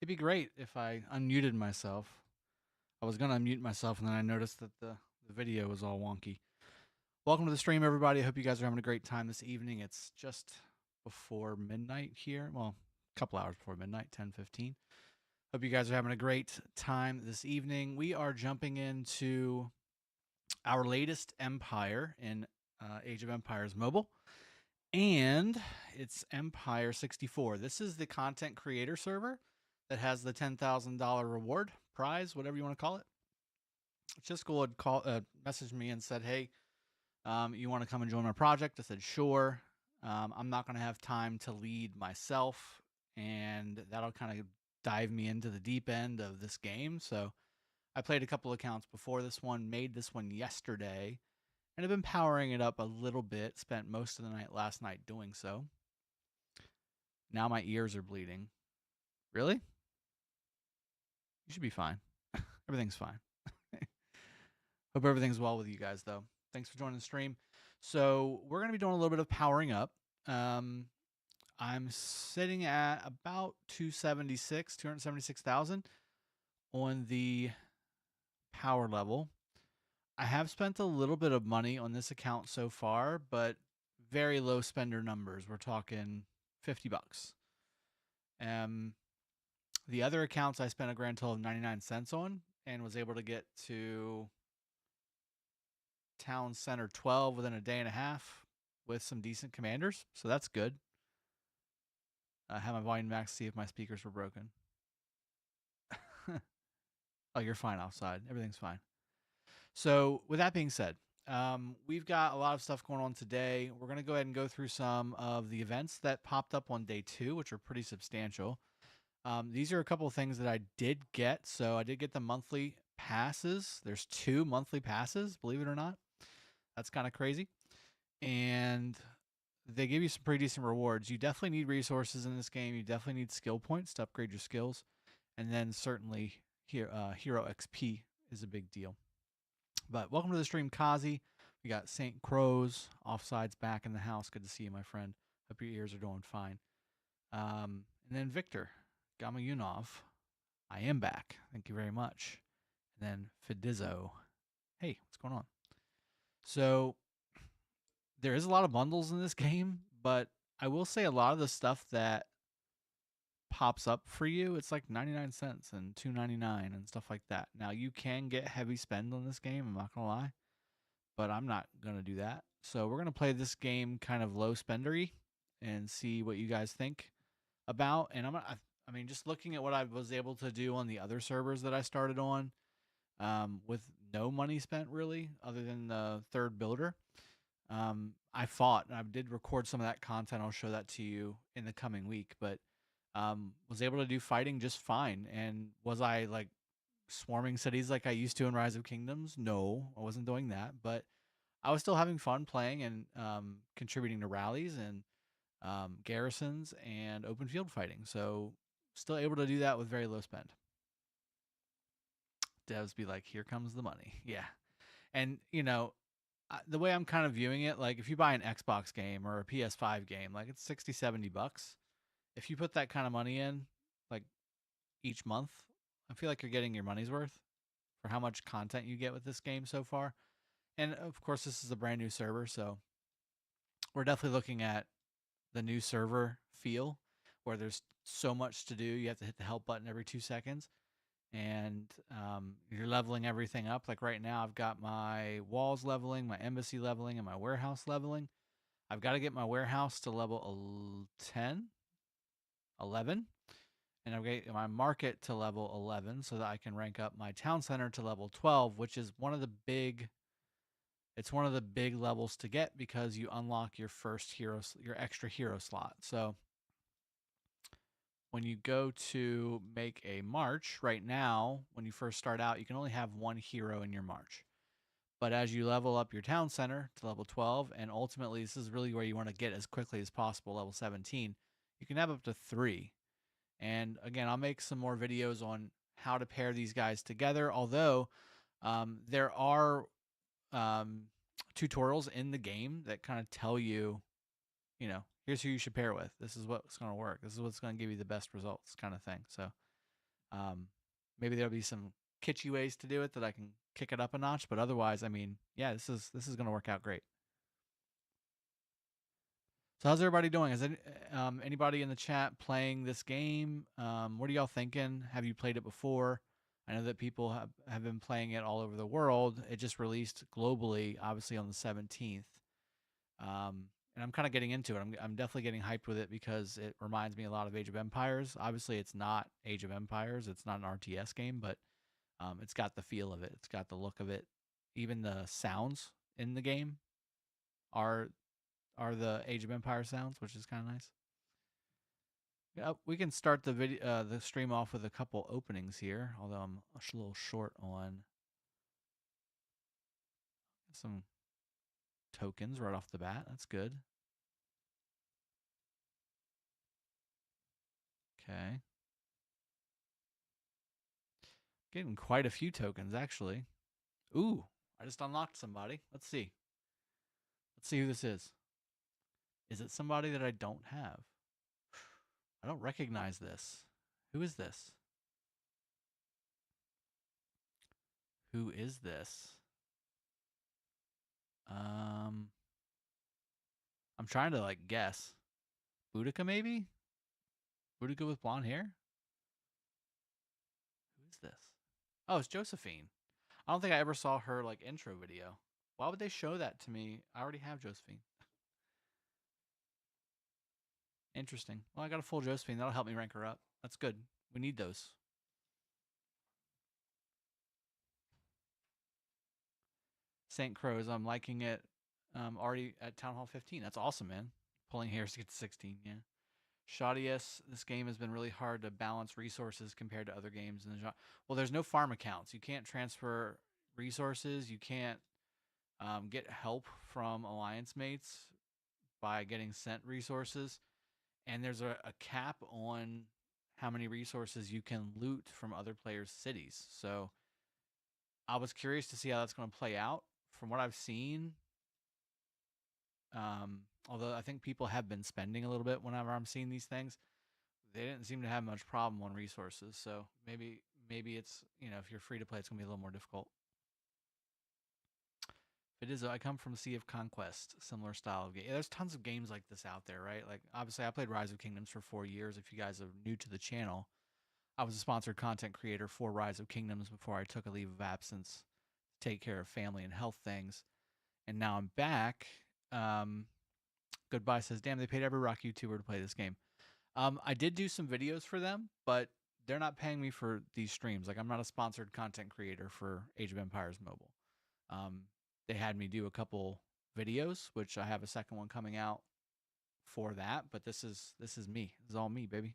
It'd be great if I unmuted myself. I was gonna unmute myself and then I noticed that the video was all wonky. Welcome to the stream, everybody. I hope you guys are having a great time this evening. It's just before midnight here. Well, a couple hours before midnight, 10:15. Hope you guys are having a great time this evening. We are jumping into our latest empire in Age of Empires Mobile, and it's Empire 64. This is the content creator server that has the $10,000 reward prize, whatever you want to call it. Chisco had messaged me and said, "Hey, you want to come and join my project?" I said, "Sure." I'm not going to have time to lead myself, and that'll kind of dive me into the deep end of this game. So I played a couple accounts before this one, made this one yesterday, and have been powering it up a little bit. Spent most of the night last night doing so. Now my ears are bleeding. Really? You should be fine. Everything's fine. Hope everything's well with you guys, though. Thanks for joining the stream. So we're going to be doing a little bit of powering up. I'm sitting at about 276,000 on the power level. I have spent a little bit of money on this account so far, but very low spender numbers. We're talking $50. The other accounts I spent a grand total of 99 cents on and was able to get to Town Center 12 within a day and a half with some decent commanders. So that's good. I have my volume max to see if my speakers were broken. Oh, you're fine outside. Everything's fine. So with that being said, we've got a lot of stuff going on today. We're going to go ahead and go through some of the events that popped up on day 2, which are pretty substantial. These are a couple of things that I did get. So I did get the monthly passes. There's 2 monthly passes, believe it or not. That's kind of crazy. And they give you some pretty decent rewards. You definitely need resources in this game. You definitely need skill points to upgrade your skills. And then certainly hero XP is a big deal. But welcome to the stream, Kazi. We got St. Crows, Offsides back in the house. Good to see you, my friend. Hope your ears are doing fine. And then Victor Gamayunov. I am back. Thank you very much. And then Fidizzo. Hey, what's going on? So there is a lot of bundles in this game, but I will say a lot of the stuff that pops up for you, it's like 99 cents and $2.99 and stuff like that. Now you can get heavy spend on this game, I'm not gonna lie, but I'm not gonna do that. So we're gonna play this game kind of low spendery and see what you guys think about. And I mean, just looking at what I was able to do on the other servers that I started on, with no money spent really, other than the third builder. I fought and I did record some of that content. I'll show that to you in the coming week, but was able to do fighting just fine. And was I like swarming cities like I used to in Rise of Kingdoms? No, I wasn't doing that, but I was still having fun playing and contributing to rallies and garrisons and open field fighting. So still able to do that with very low spend. Devs be like, here comes the money. Yeah. And, you know, the way I'm kind of viewing it, like if you buy an Xbox game or a PS5 game, like it's 60, $70. If you put that kind of money in, like each month, I feel like you're getting your money's worth for how much content you get with this game so far. And of course, this is a brand new server, so we're definitely looking at the new server feel where there's so much to do. You have to hit the help button every 2 seconds. And you're leveling everything up. Like right now, I've got my walls leveling, my embassy leveling, and my warehouse leveling. I've got to get my warehouse to level 10, 11, and I've got my market to level 11 so that I can rank up my town center to level 12, which is one of the big. It's one of the big levels to get because you unlock your first hero, your extra hero slot. So when you go to make a march right now, when you first start out, you can only have 1 hero in your march. But as you level up your town center to level 12, and ultimately this is really where you want to get as quickly as possible, level 17, you can have up to 3. And again, I'll make some more videos on how to pair these guys together, although there are tutorials in the game that kind of tell you, here's who you should pair with. This is what's going to work. This is what's going to give you the best results kind of thing. So Maybe there'll be some kitschy ways to do it that I can kick it up a notch, but otherwise, I mean, yeah, this is gonna work out great. So how's everybody doing? Is anybody in the chat playing this game? What are y'all thinking? Have you played it before? I know that people have been playing it all over the world. It just released globally, obviously on the 17th. And I'm kind of getting into it. I'm definitely getting hyped with it because it reminds me a lot of Age of Empires. Obviously, it's not Age of Empires. It's not an RTS game, but it's got the feel of it. It's got the look of it. Even the sounds in the game are the Age of Empires sounds, which is kind of nice. We can start the the stream off with a couple openings here, although I'm a little short on some tokens right off the bat. That's good. Okay. Getting quite a few tokens, actually. Ooh, I just unlocked somebody. Let's see. Let's see who this is. Is it somebody that I don't have? I don't recognize this. Who is this? Who is this? Um, I'm trying to like guess. Boudica maybe? Boudica with blonde hair? Who is this? Oh, it's Josephine. I don't think I ever saw her like intro video. Why would they show that to me? I already have Josephine. Interesting. Well, I got a full Josephine. That'll help me rank her up. That's good. We need those. St. Crows, I'm liking it. Already at Town Hall 15. That's awesome, man. Pulling hairs to get to 16. Yeah. Shadius, this game has been really hard to balance resources compared to other games in the genre. Well, there's no farm accounts. You can't transfer resources. You can't get help from alliance mates by getting sent resources. And there's a cap on how many resources you can loot from other players' cities. So I was curious to see how that's going to play out. From what I've seen, although I think people have been spending a little bit whenever I'm seeing these things, they didn't seem to have much problem on resources. So maybe it's, if you're free to play, it's gonna be a little more difficult. If it is, I come from Sea of Conquest, similar style of game. Yeah, there's tons of games like this out there, right? Like obviously, I played Rise of Kingdoms for 4 years. If you guys are new to the channel, I was a sponsored content creator for Rise of Kingdoms before I took a leave of absence to take care of family and health things, and now I'm back. Um, Goodbye says, "Damn, they paid every rock YouTuber to play this game." I did do some videos for them, but they're not paying me for these streams. Like I'm not a sponsored content creator for Age of Empires Mobile. Um, they had me do a couple videos, which I have a second one coming out for that. But this is me. This is all me, baby.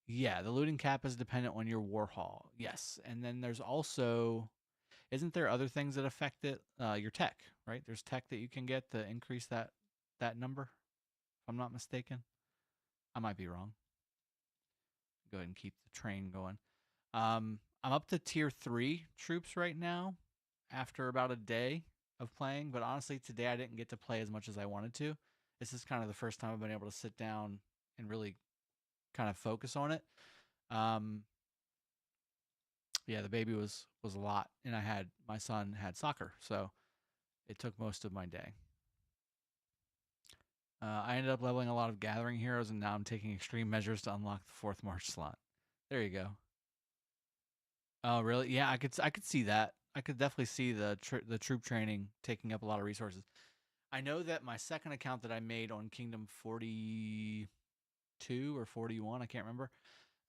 Yeah, the looting cap is dependent on your war hall. Yes, and then there's also, isn't there other things that affect it? Your tech, right? There's tech that you can get to increase that number. If I'm not mistaken, I might be wrong. Go ahead and keep the train going. I'm up to tier 3 troops right now after about a day of playing, but honestly, today I didn't get to play as much as I wanted to. This is kind of the first time I've been able to sit down and really kind of focus on it. Um, yeah, the baby was a lot, and my son had soccer, so it took most of my day. I ended up leveling a lot of gathering heroes, and now I'm taking extreme measures to unlock the 4th March slot. There you go. Oh, really? Yeah, I could see that. I could definitely see the troop training taking up a lot of resources. I know that my second account that I made on Kingdom 42 or 41, I can't remember.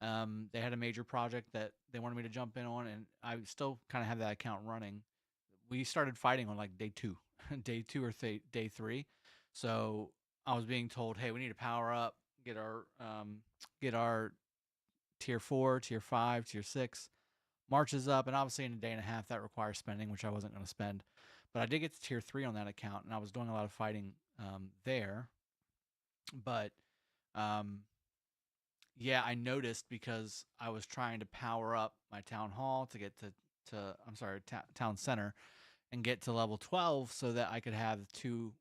They had a major project that they wanted me to jump in on, and I still kind of have that account running. We started fighting on like day 2, day 2 or day 3. So I was being told, "Hey, we need to power up, get our tier 4, tier 5, tier 6." Marches up, and obviously in a day and a half that requires spending, which I wasn't going to spend. But I did get to tier 3 on that account, and I was doing a lot of fighting there. But um, yeah, I noticed because I was trying to power up my town hall to get to I'm sorry, town center, and get to level 12 so that I could have 2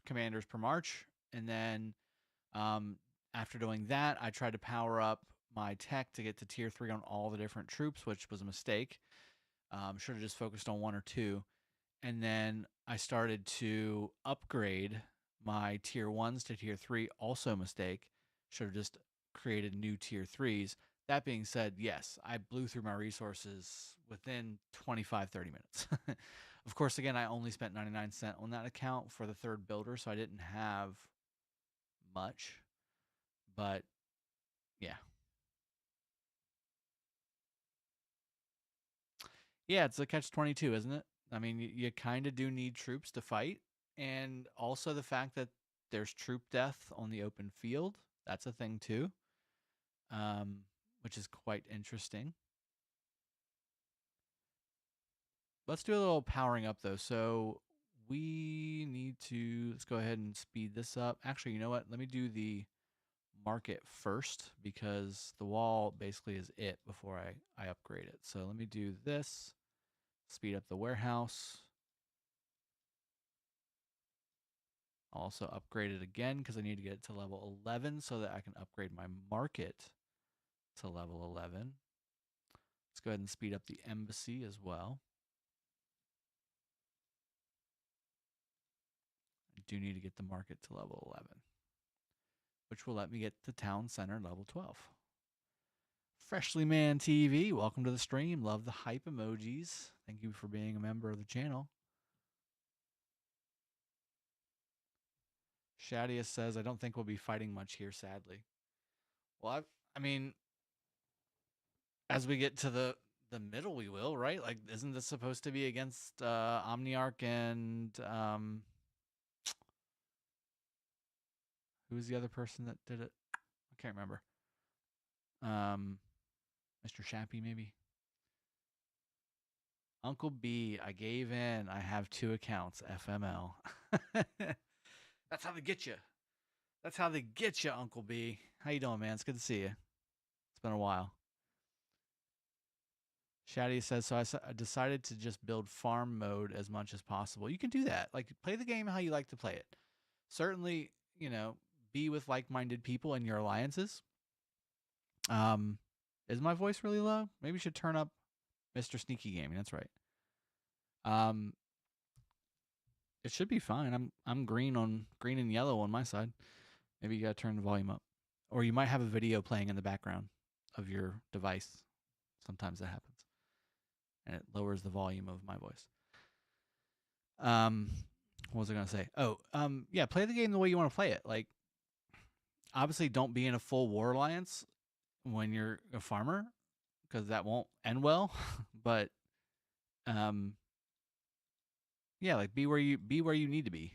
commanders per march, and then After doing that, I tried to power up my tech to get to tier 3 on all the different troops, which was a mistake. Should have just focused on 1 or 2. And then I started to upgrade my tier 1s to tier 3, also a mistake. Should have just created new tier 3s. That being said, yes, I blew through my resources within 25, 30 minutes. Of course, again, I only spent 99 cents on that account for the 3rd builder, so I didn't have much. But yeah. Yeah, it's a catch-22, isn't it? I mean, you kind of do need troops to fight. And also the fact that there's troop death on the open field. That's a thing too, um, which is quite interesting. Let's do a little powering up though. So we need to, let's go ahead and speed this up. Actually, you know what? Let me do the market first because the wall basically is it before I upgrade it. So let me do this, speed up the warehouse. I'll also upgrade it again because I need to get it to level 11 so that I can upgrade my market to level 11. Let's go ahead and speed up the embassy as well. I do need to get the market to level 11, which will let me get the town center level 12. Freshly Man TV, welcome to the stream. Love the hype emojis. Thank you for being a member of the channel. Shadia says, I don't think we'll be fighting much here, sadly. Well, I mean, as we get to the middle, we will, right? Like, isn't this supposed to be against Omniarch and who was the other person that did it? I can't remember. Mr. Shappy, maybe. Uncle B, I gave in. I have 2 accounts, FML. That's how they get you. That's how they get you, Uncle B. How you doing, man? It's good to see you. It's been a while. Shaddy says, so I decided to just build farm mode as much as possible. You can do that. Like, play the game how you like to play it. Certainly, you know, be with like-minded people in your alliances. Is my voice really low? Maybe we should turn up Mr. Sneaky Gaming. That's right. It should be fine. I'm green and yellow on my side. Maybe you gotta turn the volume up, or you might have a video playing in the background of your device. Sometimes that happens, and it lowers the volume of my voice. What was I gonna say? Oh, yeah, play the game the way you want to play it. Like, obviously, don't be in a full war alliance when you're a farmer, because that won't end well. But, yeah, like be where you need to be.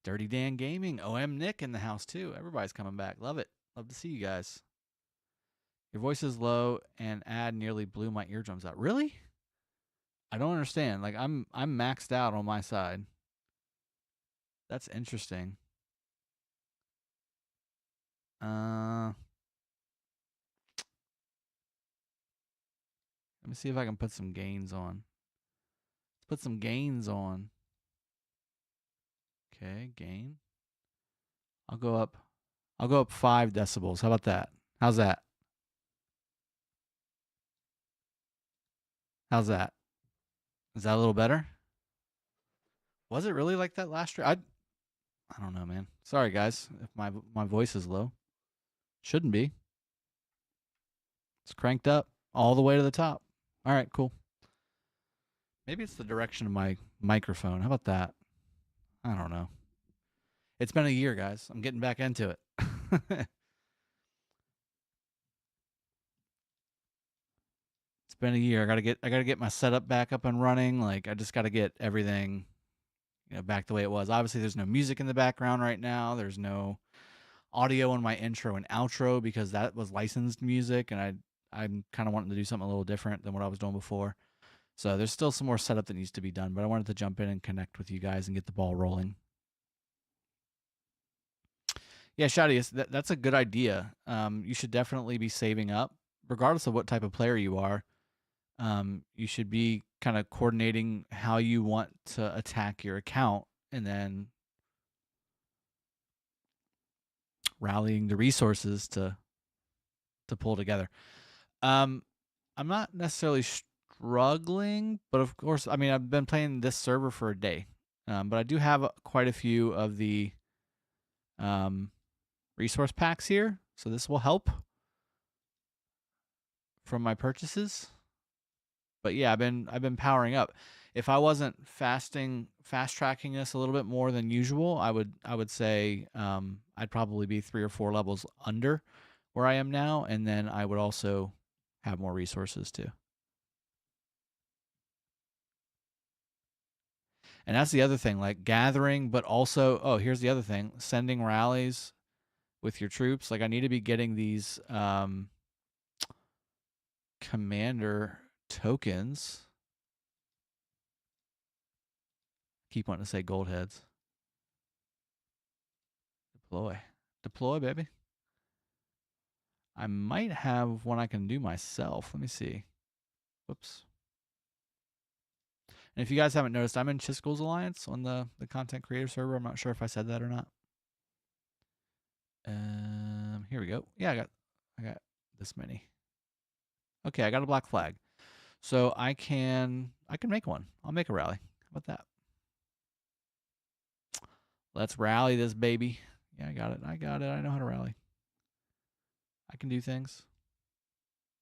Dirty Dan Gaming, OM Nick in the house too. Everybody's coming back. Love it. Love to see you guys. Your voice is low and ad nearly blew my eardrums out. Really? I don't understand. Like I'm maxed out on my side. That's interesting. Let me see if I can put some gains on. Let's put some gains on. Okay, gain. I'll go up 5 decibels. How about that? How's that? How's that? Is that a little better? Was it really like that last year? I don't know, man. Sorry, guys, if my voice is low. Shouldn't be. It's cranked up all the way to the top. All right, cool. Maybe it's the direction of my microphone. How about that? I don't know. It's been a year, guys. I'm getting back into it. It's been a year. I gotta get my setup back up and running. Like, I just gotta get everything, back the way it was. Obviously, there's no music in the background right now. There's no audio on my intro and outro because that was licensed music, and I'm kind of wanting to do something a little different than what I was doing before. So there's still some more setup that needs to be done, but I wanted to jump in and connect with you guys and get the ball rolling. Yeah, Shadi, that's a good idea. You should definitely be saving up, regardless of what type of player you are. You should be kind of coordinating how you want to attack your account, and then rallying the resources to pull together. I'm not necessarily struggling, but of course, I mean, I've been playing this server for a day, but I do have quite a few of the resource packs here, so this will help from my purchases. But yeah, I've been powering up. If I wasn't fast tracking this a little bit more than usual, I would say I'd probably be 3 or 4 levels under where I am now, and then I would also have more resources too. And that's the other thing, like gathering, but also, oh, here's the other thing, sending rallies with your troops. Like I need to be getting these commander tokens. Keep wanting to say gold heads. Deploy, baby. I might have one I can do myself. Let me see. Whoops. And if you guys haven't noticed, I'm in Chisco's Alliance on the content creator server. I'm not sure if I said that or not. Here we go. Yeah, I got this many. Okay, I got a black flag. So I can make one. I'll make a rally. How about that? Let's rally this baby. Yeah, I got it. I know how to rally. I can do things.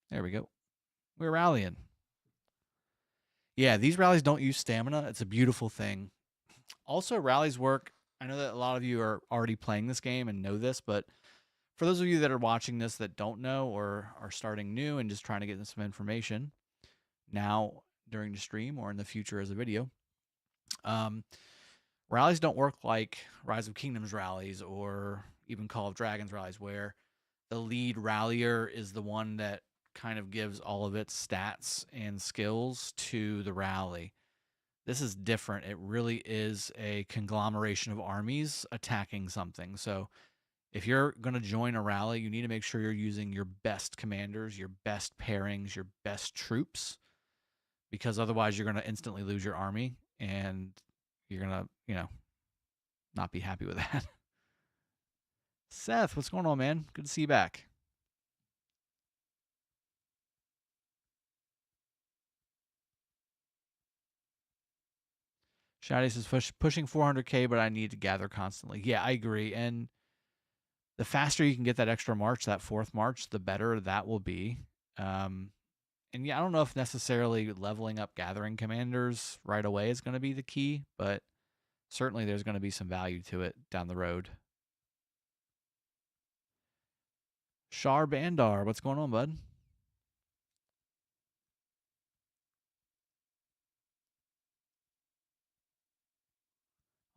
There we go. We're rallying. Yeah, these rallies don't use stamina. It's a beautiful thing. Also, rallies work. I know that a lot of you are already playing this game and know this, but for those of you that are watching this that don't know or are starting new and just trying to get some information now during the stream or in the future as a video, rallies don't work like Rise of Kingdoms rallies or even Call of Dragons rallies, where the lead rallier is the one that kind of gives all of its stats and skills to the rally. This is different. It really is a conglomeration of armies attacking something. So if you're going to join a rally, you need to make sure you're using your best commanders, your best pairings, your best troops, because otherwise you're going to instantly lose your army and you're going to, not be happy with that. Seth, what's going on, man? Good to see you back. Shady says pushing 400K, but I need to gather constantly. Yeah, I agree. And the faster you can get that extra march, that 4th march, the better that will be. And yeah, I don't know if necessarily leveling up gathering commanders right away is going to be the key, but certainly there's going to be some value to it down the road. Shar Bandar, what's going on, bud?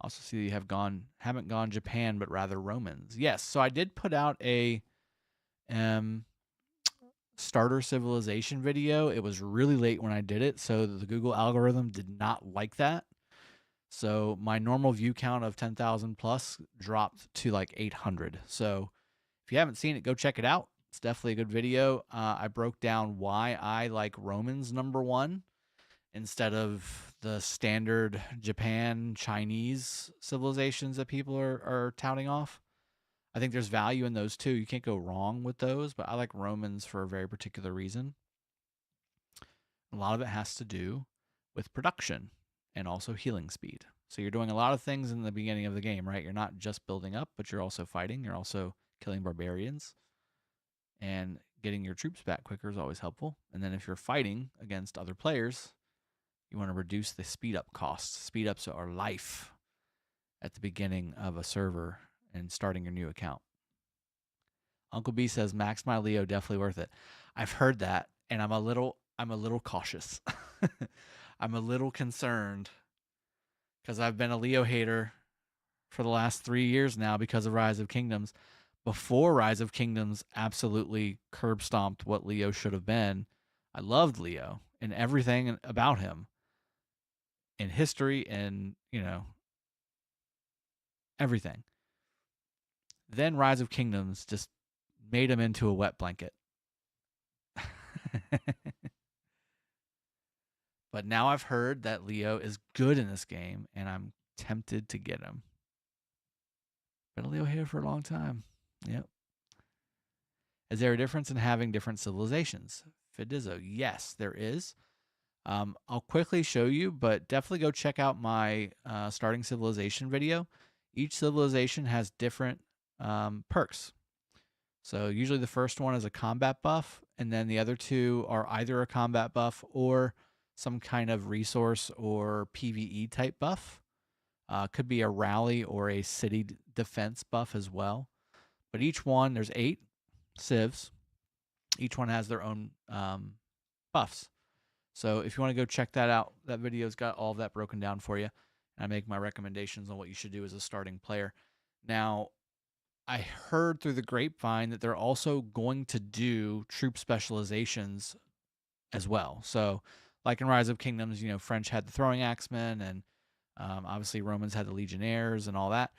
Also see you haven't gone Japan, but rather Romans. Yes, so I did put out a starter civilization video. It was really late when I did it, so the Google algorithm did not like that. So my normal view count of 10,000 plus dropped to like 800. So if you haven't seen it, go check it out. It's definitely a good video. I broke down why I like Romans #1 instead of the standard Japan, Chinese civilizations that people are touting off. I think there's value in those too. You can't go wrong with those, but I like Romans for a very particular reason. A lot of it has to do with production and also healing speed. So you're doing a lot of things in the beginning of the game, right? You're not just building up, but you're also fighting. You're also killing barbarians. And getting your troops back quicker is always helpful. And then if you're fighting against other players, you want to reduce the speed up costs. Speed ups are life at the beginning of a server and starting your new account. Uncle B says Max My Leo definitely worth it. I've heard that, and I'm a little cautious. I'm a little concerned because I've been a Leo hater for the last 3 years now because of Rise of Kingdoms. Before Rise of Kingdoms absolutely curb stomped what Leo should have been, I loved Leo and everything about him in history and, everything. Then Rise of Kingdoms just made him into a wet blanket. But now I've heard that Leo is good in this game, and I'm tempted to get him. Been a Leo hater for a long time. Yep. Is there a difference in having different civilizations? Fidizzo, yes, there is. I'll quickly show you, but definitely go check out my starting civilization video. Each civilization has different perks. So usually the first one is a combat buff, and then the other two are either a combat buff or some kind of resource or PvE type buff. Could be a rally or a city defense buff as well. But each one, there's 8 civs. Each one has their own buffs. So if you want to go check that out, that video's got all of that broken down for you. And I make my recommendations on what you should do as a starting player. Now, I heard through the grapevine that they're also going to do troop specializations as well. So, like in Rise of Kingdoms, French had the throwing axemen, and obviously Romans had the legionnaires and all that.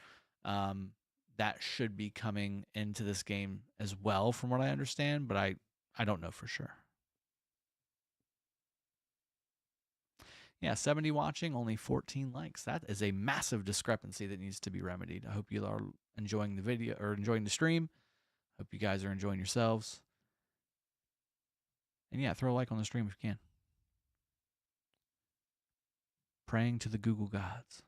That should be coming into this game as well, from what I understand, but I don't know for sure. Yeah, 70 watching, only 14 likes. That is a massive discrepancy that needs to be remedied. I hope you are enjoying the video or enjoying the stream. Hope you guys are enjoying yourselves. And yeah, throw a like on the stream if you can. Praying to the Google gods.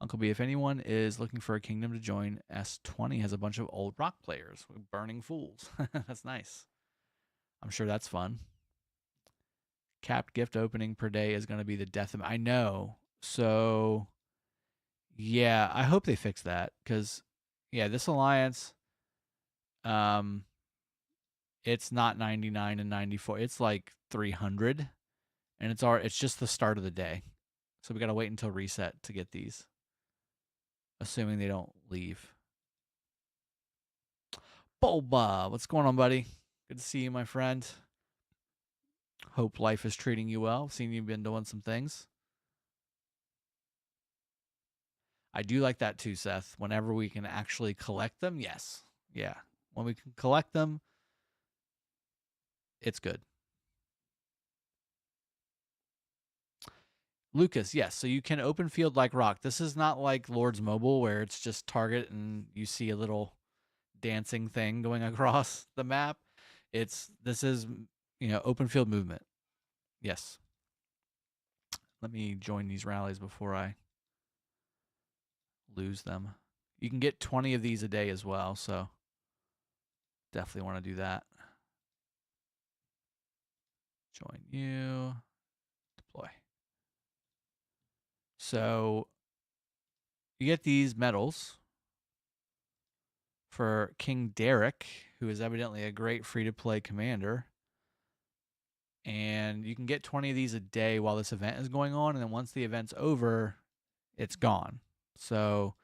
Uncle B, if anyone is looking for a kingdom to join, S20 has a bunch of old rock players with burning fools. That's nice. I'm sure that's fun. Capped gift opening per day is going to be the death of. I know. So, yeah, I hope they fix that because, yeah, this alliance, it's not 99 and 94. It's like 300, and it's just the start of the day. So we got to wait until reset to get these, assuming they don't leave. Bulba, what's going on, buddy? Good to see you, my friend. Hope life is treating you well. Seen you've been doing some things. I do like that too, Seth. Whenever we can actually collect them, yes. Yeah. When we can collect them, it's good. Lucas, yes. So you can open field like rock. This is not like Lord's Mobile where it's just target and you see a little dancing thing going across the map. This is open field movement. Yes. Let me join these rallies before I lose them. You can get 20 of these a day as well, so definitely want to do that. Join you. Deploy. So you get these medals for King Derek, who is evidently a great free-to-play commander. And you can get 20 of these a day while this event is going on, and then once the event's over, it's gone. So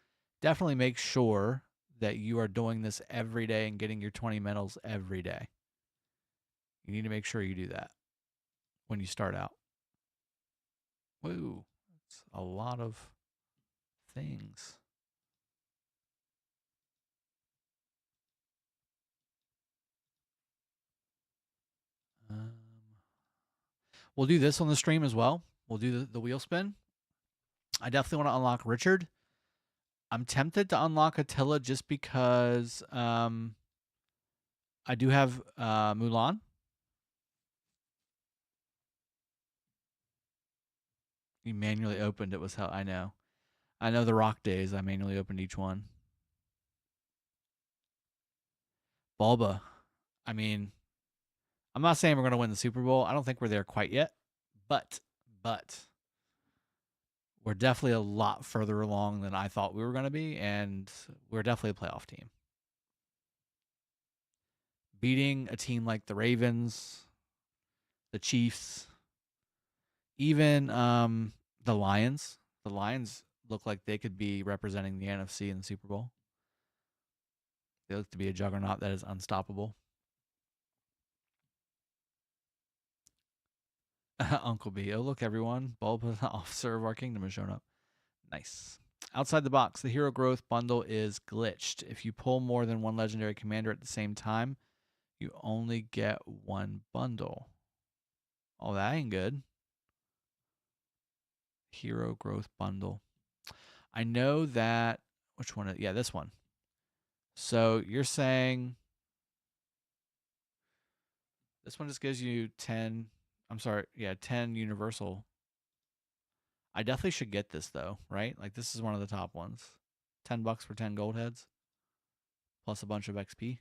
definitely make sure that you are doing this every day and getting your 20 medals every day. You need to make sure you do that when you start out. Woo, that's a lot of things. We'll do this on the stream as well. We'll do the wheel spin. I definitely want to unlock Richard. I'm tempted to unlock Attila just because I do have Mulan. You manually opened it was hell. I know. I know the rock days. I manually opened each one. Bulba. I mean, I'm not saying we're going to win the Super Bowl. I don't think we're there quite yet. But we're definitely a lot further along than I thought we were going to be, and we're definitely a playoff team. Beating a team like the Ravens, the Chiefs, even the Lions. The Lions look like they could be representing the NFC in the Super Bowl. They look to be a juggernaut that is unstoppable. Uncle B. Oh, look, everyone. Bulba, the officer of our kingdom, has shown up. Nice. Outside the box, the hero growth bundle is glitched. If you pull more than one legendary commander at the same time, you only get one bundle. Oh, that ain't good. Hero growth bundle. I know that. Which one? Yeah, this one. So you're saying this one just gives you 10. I'm sorry. Yeah, 10 universal. I definitely should get this though, right? Like this is one of the top ones. $10 for 10 gold heads, plus a bunch of XP,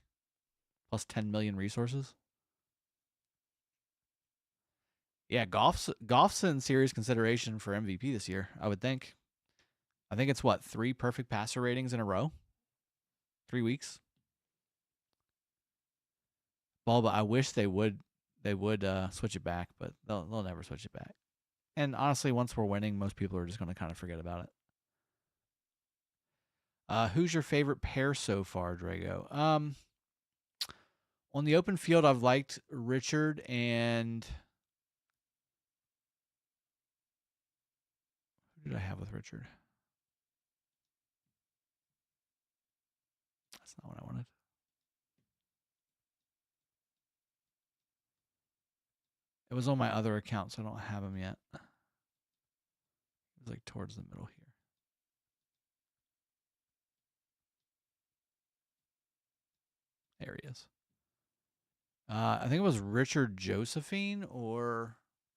plus 10 million resources. Yeah, golf's in serious consideration for MVP this year, I would think. I think it's what, 3 perfect passer ratings in a row? 3 weeks. But I wish they would switch it back, but they'll never switch it back. And honestly, once we're winning, most people are just going to kind of forget about it. Who's your favorite pair so far, Drago? On the open field, I've liked Richard and who did I have with Richard? That's not what I wanted. It was on my other account, so I don't have him yet. It was like towards the middle here. There he is. I think it was Richard Josephine or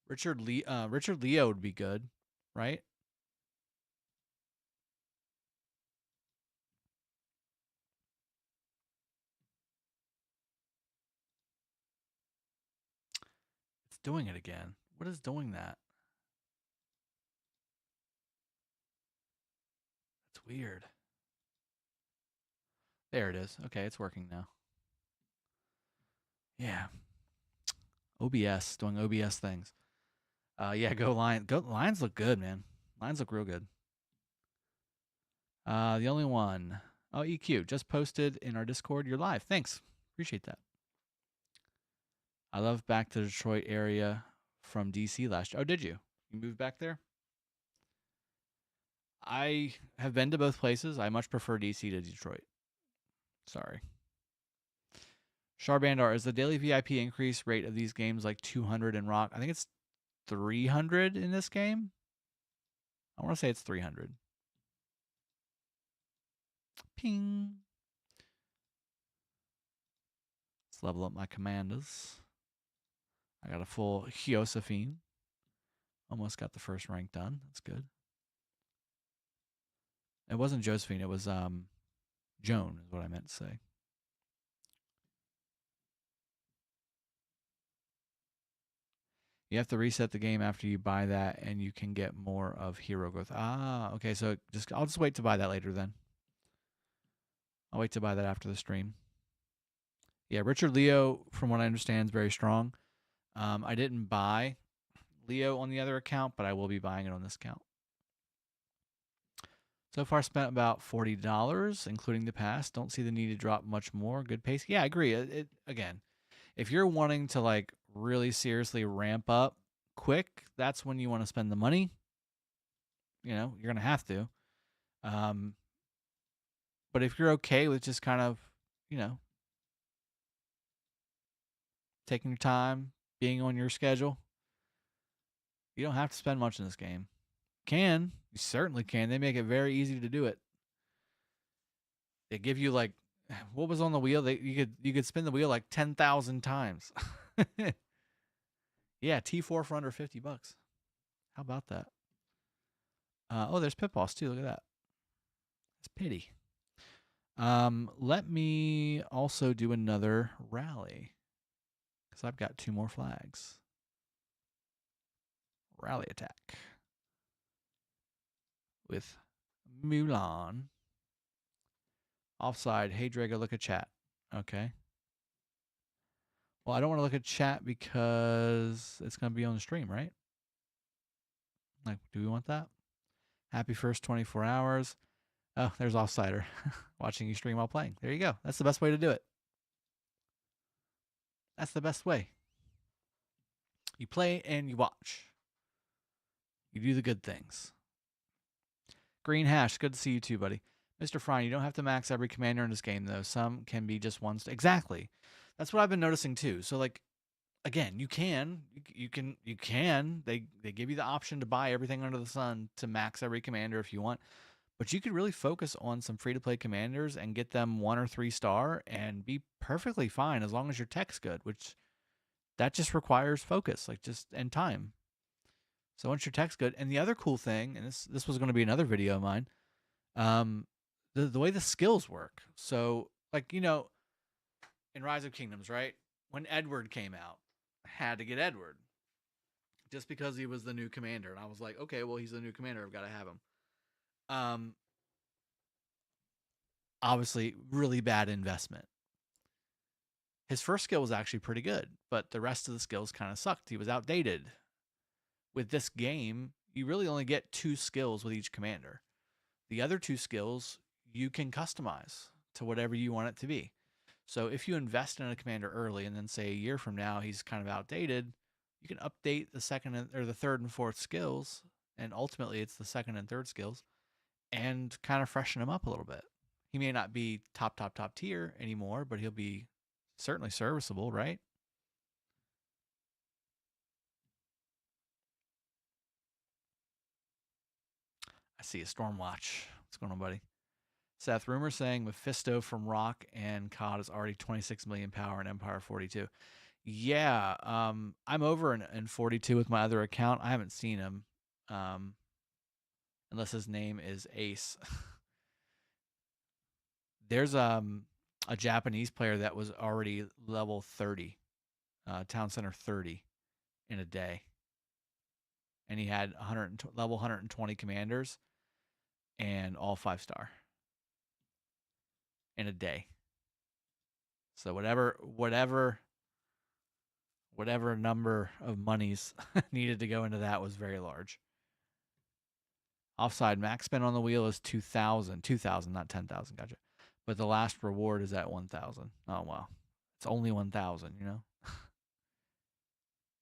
Richard Lee. Richard Leo would be good, right? It's doing it again. What is doing that? It's weird. There it is. Okay, it's working now. Yeah. OBS, doing OBS things. Yeah, go Lions. Go Lions look good, man. Lions look real good. The only one. Oh, EQ just posted in our Discord. You're live. Thanks. Appreciate that. I love back to the Detroit area from DC last year. Oh, did you? You moved back there? I have been to both places. I much prefer DC to Detroit. Sorry. Charbandar, is the daily VIP increase rate of these games like 200 in Rock? I think it's 300 in this game. I want to say it's 300. Ping. Let's level up my commanders. I got a full Josephine. Almost got the first rank done. That's good. It wasn't Josephine. It was Joan is what I meant to say. You have to reset the game after you buy that, and you can get more of hero growth. Ah, okay. So I'll just wait to buy that later then. I'll wait to buy that after the stream. Yeah, Richard Leo, from what I understand, is very strong. I didn't buy Leo on the other account, but I will be buying it on this account. So far, spent about $40, including the pass. Don't see the need to drop much more. Good pace. Yeah, I agree. Again, if you're wanting to like really seriously ramp up quick, that's when you want to spend the money. You know, you're gonna have to. But if you're okay with just kind of, you know, taking your time, being on your schedule, you don't have to spend much in this game. You certainly can. They make it very easy to do it. They give you like, what was on the wheel? You could spin the wheel like 10,000 times. Yeah, T4 for under $50. How about that? Oh, there's pit boss too. Look at that. It's pity. Let me also do another rally because I've got 2 more flags. Rally attack with Mulan. Offside. Hey, Drago, look at chat. Okay. Well, I don't want to look at chat because it's going to be on the stream, right? Like, do we want that? Happy first 24 hours. Oh, there's Offsider watching you stream while playing. There you go. That's the best way to do it. That's the best way. You play and you watch. You do the good things. Green Hash, good to see you too, buddy. Mr. Frine, you don't have to max every commander in this game, though. Some can be just one. Exactly. That's what I've been noticing too. So, like, again, you can. They give you the option to buy everything under the sun to max every commander if you want. But you could really focus on some free to play commanders and get them 1 or 3 star and be perfectly fine as long as your tech's good, which that just requires focus, like just and time. So once your tech's good, and the other cool thing, and this was going to be another video of mine, um, the way the skills work. So like in Rise of Kingdoms, right? When Edward came out, I had to get Edward just because he was the new commander, and I was like, okay, well he's the new commander, I've got to have him. Um, Obviously, really bad investment. His first skill was actually pretty good, but the rest of the skills kind of sucked. He was outdated. With this game, you really only get 2 skills with each commander. The other 2 skills you can customize to whatever you want it to be. So if you invest in a commander early and then say a year from now he's kind of outdated, you can update the second or the third and fourth skills, and ultimately it's the second and third skills, and kind of freshen him up a little bit. He may not be top tier anymore, but he'll be certainly serviceable, right? I see a Stormwatch. What's going on, buddy? Seth, rumor saying Mephisto from Rock and COD is already 26 million power in Empire 42. Yeah, I'm over in 42 with my other account. I haven't seen him, um, unless his name is Ace. There's a Japanese player that was already level 30, Town Center 30 in a day, and he had level 120 commanders and all 5 star in a day. So whatever number of monies needed to go into that was very large. Offside max spin on the wheel is 2,000. 2,000, not 10,000. Gotcha. But the last reward is at 1,000. Oh wow, it's only 1,000.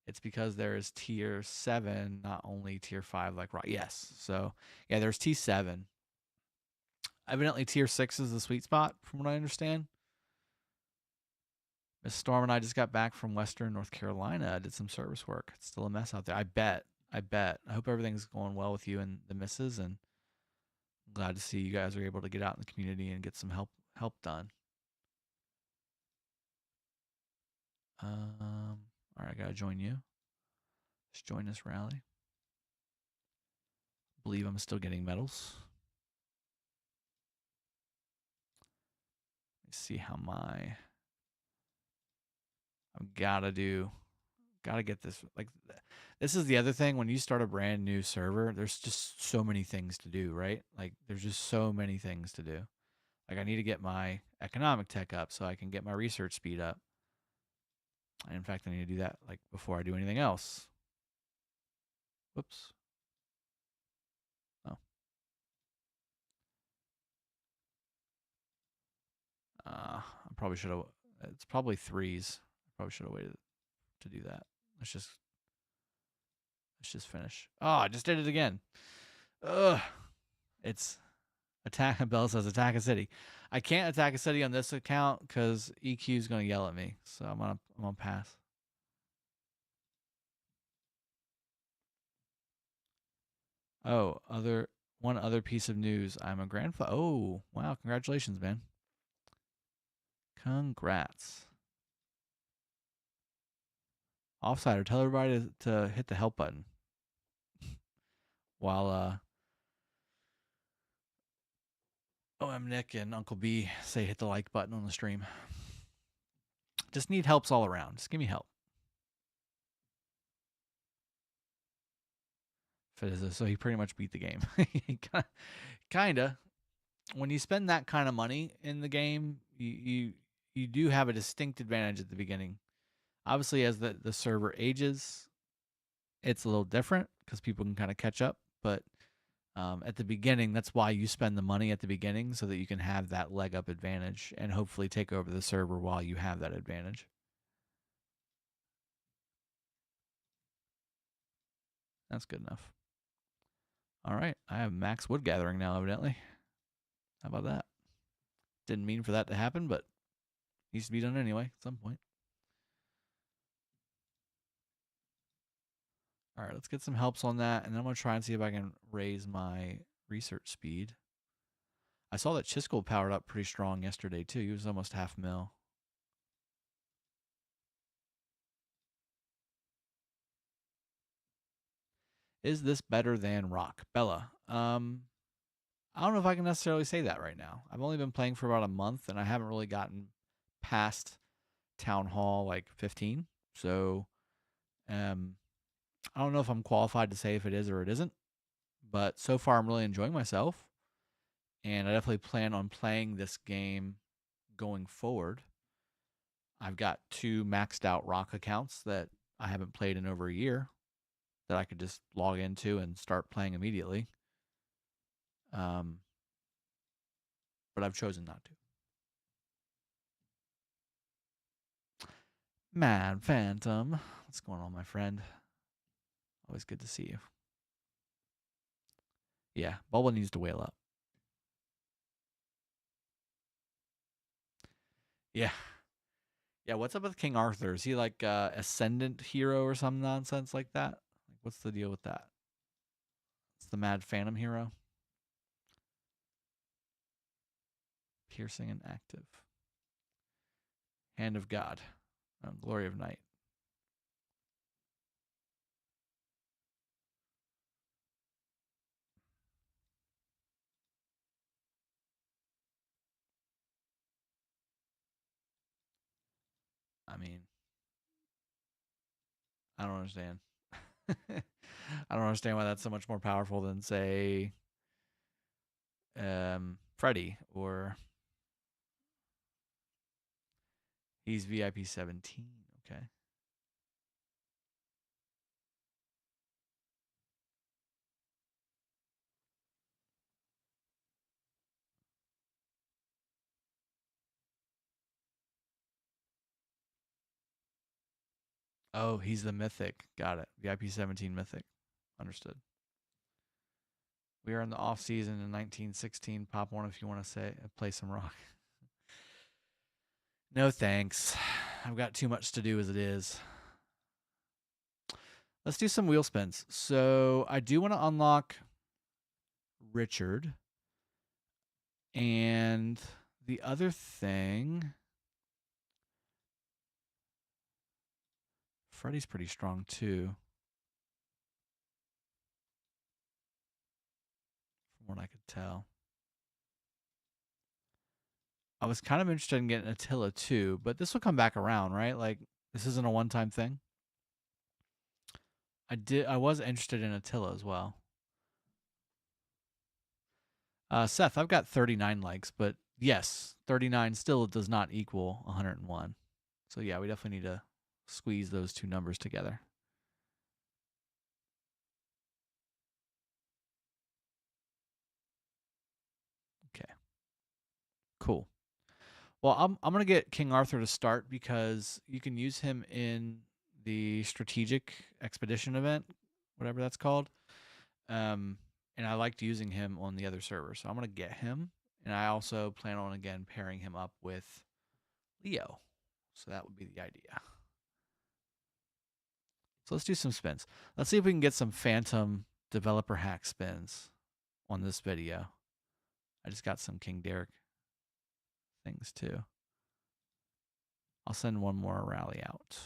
It's because there is tier 7, not only tier 5 like rock. Yes. So yeah, there's T7. Evidently tier 6 is the sweet spot from what I understand. Miss Storm and I just got back from Western North Carolina. I did some service work. It's still a mess out there. I bet. I hope everything's going well with you and the missus, and I'm glad to see you guys are able to get out in the community and get some help done. All right, I gotta join you. Just join this rally. Believe I'm still getting medals. Let me see how I've gotta get this. Like, this is the other thing. When you start a brand new server, there's just so many things to do, right? Like, there's just so many things to do. Like, I need to get my economic tech up so I can get my research speed up. And in fact, I need to do that like before I do anything else. Whoops. Oh. I probably should have. It's probably 3s. I probably should have waited to do that. Let's just finish. Oh, I just did it again. Ugh. It's attack. Bell says attack a city. I can't attack a city on this account because EQ is gonna yell at me. So I'm gonna pass. Oh, one other piece of news. I'm a grandfather. Oh, wow! Congratulations, man. Congrats. Offsider, tell everybody to hit the help button while OM Nick and Uncle B say hit the like button on the stream. Just need helps all around. Just give me help. So he pretty much beat the game. Kinda. When you spend that kind of money in the game, you do have a distinct advantage at the beginning. Obviously, as the server ages, it's a little different because people can kind of catch up. But at the beginning, that's why you spend the money at the beginning so that you can have that leg up advantage and hopefully take over the server while you have that advantage. That's good enough. All right, I have max wood gathering now, evidently. How about that? Didn't mean for that to happen, but needs to be done anyway at some point. All right, let's get some helps on that, and then I'm going to try and see if I can raise my research speed. I saw that Chisco powered up pretty strong yesterday too. He was almost half mil. Is this better than Rock? Bella. I don't know if I can necessarily say that right now. I've only been playing for about a month and I haven't really gotten past Town Hall like 15. So um I don't know if I'm qualified to say if it is or it isn't, but so far I'm really enjoying myself and I definitely plan on playing this game going forward. I've got 2 maxed out Rock accounts that I haven't played in over a year that I could just log into and start playing immediately. Um, but I've chosen not to. Man, Phantom, what's going on, my friend? Always good to see you. Yeah, Bulba needs to whale up. Yeah. Yeah, what's up with King Arthur? Is he like ascendant hero or some nonsense like that? Like, what's the deal with that? It's the Mad Phantom hero. Piercing and active. Hand of God. Glory of Night. I mean, I don't understand. I don't understand why that's so much more powerful than, say, Freddy, or he's VIP 17. Okay. Oh, he's the mythic. Got it. VIP 17 mythic. Understood. We are in the off season in 1916. Pop one if you want to say play some rock. No thanks. I've got too much to do as it is. Let's do some wheel spins. So I do want to unlock Richard. And the other thing, Freddy's pretty strong too, from what I could tell. I was kind of interested in getting Attila too, but this will come back around, right? Like, this isn't a one-time thing. I was interested in Attila as well. Seth, I've got 39 likes, but yes, 39 still does not equal 101. So yeah, we definitely need to squeeze those two numbers together. Okay. Cool. Well, I'm gonna get King Arthur to start because you can use him in the strategic expedition event, whatever that's called. And I liked using him on the other server, so I'm gonna get him. And I also plan on again pairing him up with Leo. So that would be the idea. So let's do some spins. Let's see if we can get some Phantom developer hack spins on this video. I just got some King Derek things too. I'll send one more rally out.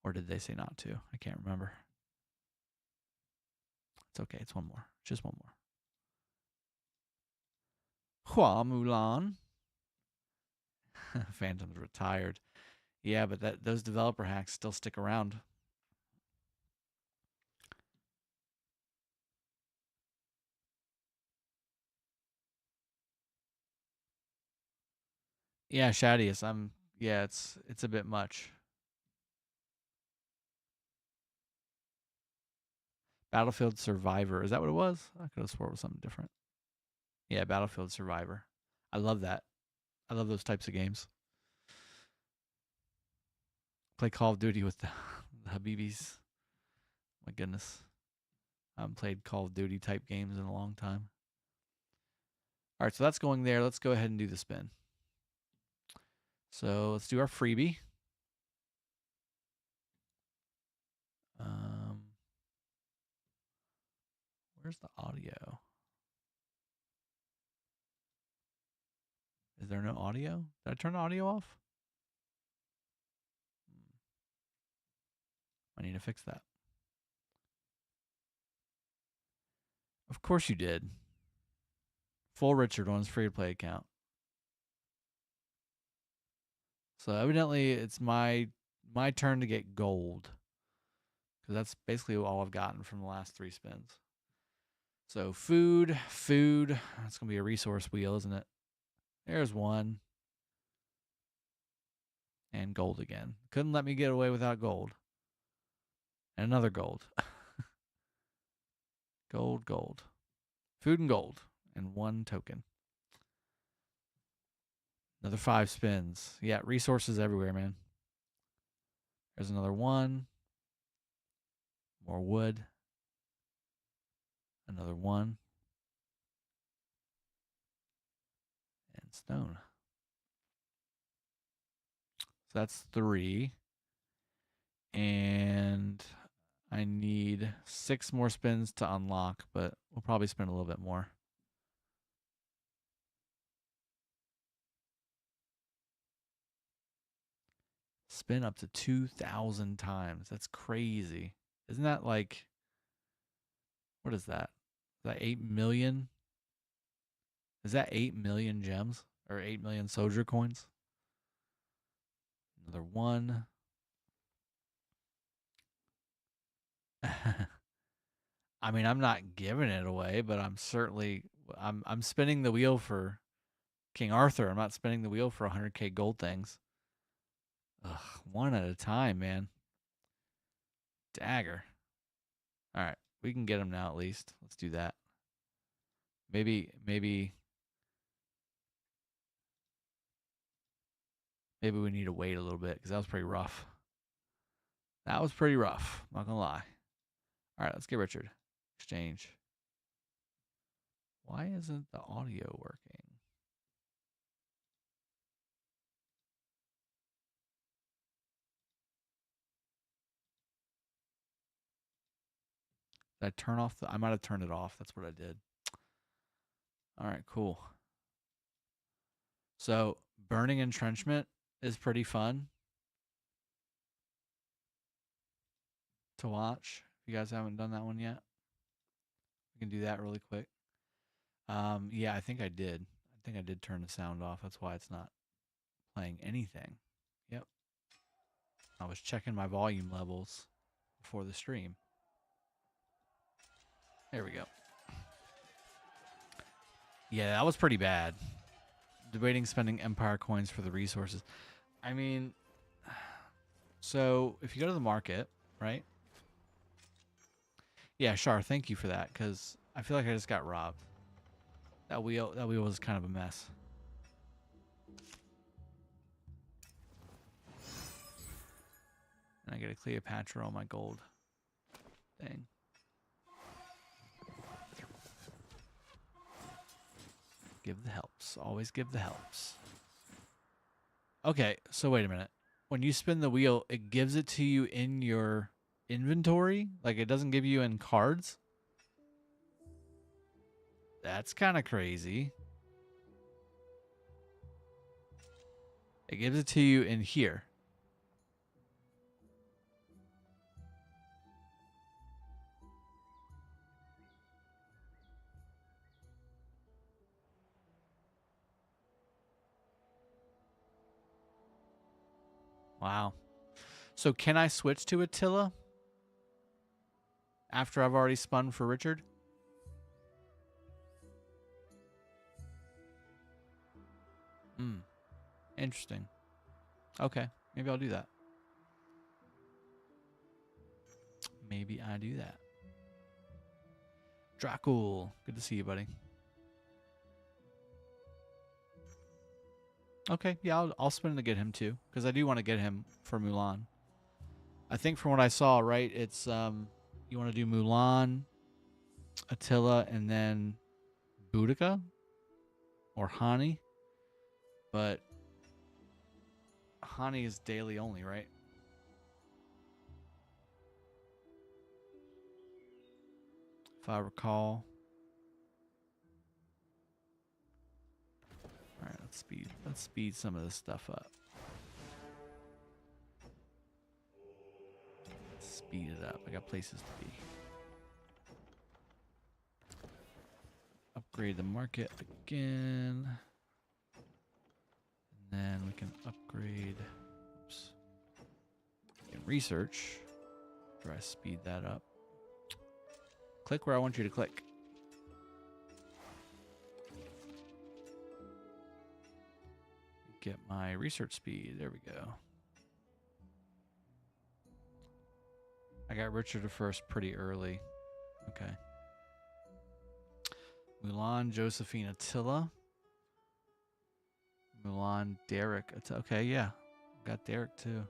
Or did they say not to? I can't remember. It's okay. It's one more. Just one more. Hua Mulan. Phantom's retired. Yeah, but those developer hacks still stick around. Yeah, Shadius. Yeah, it's a bit much. Battlefield Survivor. Is that what it was? I could have swore it was something different. Yeah, Battlefield Survivor. I love that. I love those types of games. Play Call of Duty with the Habibis. My goodness. I haven't played Call of Duty type games in a long time. All right, so that's going there. Let's go ahead and do the spin. So let's do our freebie. Where's the audio? there no audio? Did I turn the audio off? I need to fix that. Of course you did. Full Richard on his free to play account. So evidently it's my turn to get gold. Because that's basically all I've gotten from the last 3 spins. So food. That's going to be a resource wheel, isn't it? There's one. And gold again. Couldn't let me get away without gold. And another gold. Gold. Food and gold. And 1 token. Another 5 spins. Yeah, resources everywhere, man. There's another 1. More wood. Another 1. And stone. So that's 3. And I need 6 more spins to unlock, but we'll probably spend a little bit more. Spin up to 2,000 times. That's crazy. Isn't that like, what is that? Is that 8 million? Is that 8 million gems? Or 8 million soldier coins? Another 1. I mean, I'm not giving it away, but I'm certainly I'm spinning the wheel for King Arthur. I'm not spinning the wheel for 100k gold things. Ugh, 1 at a time, man. Dagger. All right, we can get him now at least. Let's do that. Maybe we need to wait a little bit because that was pretty rough. That was pretty rough. Not gonna lie. All right, let's get Richard. Exchange. Why isn't the audio working? Did I turn off the... I might have turned it off. That's what I did. All right, cool. So, burning entrenchment is pretty fun to watch. If you guys haven't done that one yet, we can do that really quick. Yeah, I think I did. I think I did turn the sound off. That's why it's not playing anything. Yep. I was checking my volume levels before the stream. There we go. Yeah, that was pretty bad. Debating spending Empire coins for the resources. I mean, so if you go to the market, right? Yeah, Shar, thank you for that, because I feel like I just got robbed. That wheel was kind of a mess. And I get a Cleopatra on my gold thing. Give the helps. Always give the helps. Okay, so wait a minute. When you spin the wheel, it gives it to you in your inventory? Like it doesn't give you in cards? That's kind of crazy. It gives it to you in here. Wow. So can I switch to Attila after I've already spun for Richard? Hmm. Interesting. Okay. Maybe I'll do that. Maybe I do that. Dracul. Good to see you, buddy. Okay. Yeah, I'll spin to get him too, because I do want to get him for Mulan. I think from what I saw, right, it's you want to do Mulan, Attila, and then Boudica or Hani. But Hani is daily only, right? If I recall. All right, Let's speed some of this stuff up. Speed it up. I got places to be. Upgrade the market again. And then we can upgrade. Oops. In research. Try to speed that up. Click where I want you to click. Get my research speed. There we go. I got Richard first pretty early. Okay. Mulan, Josephine, Attila. Mulan, Derek. Okay, yeah. Got Derek too.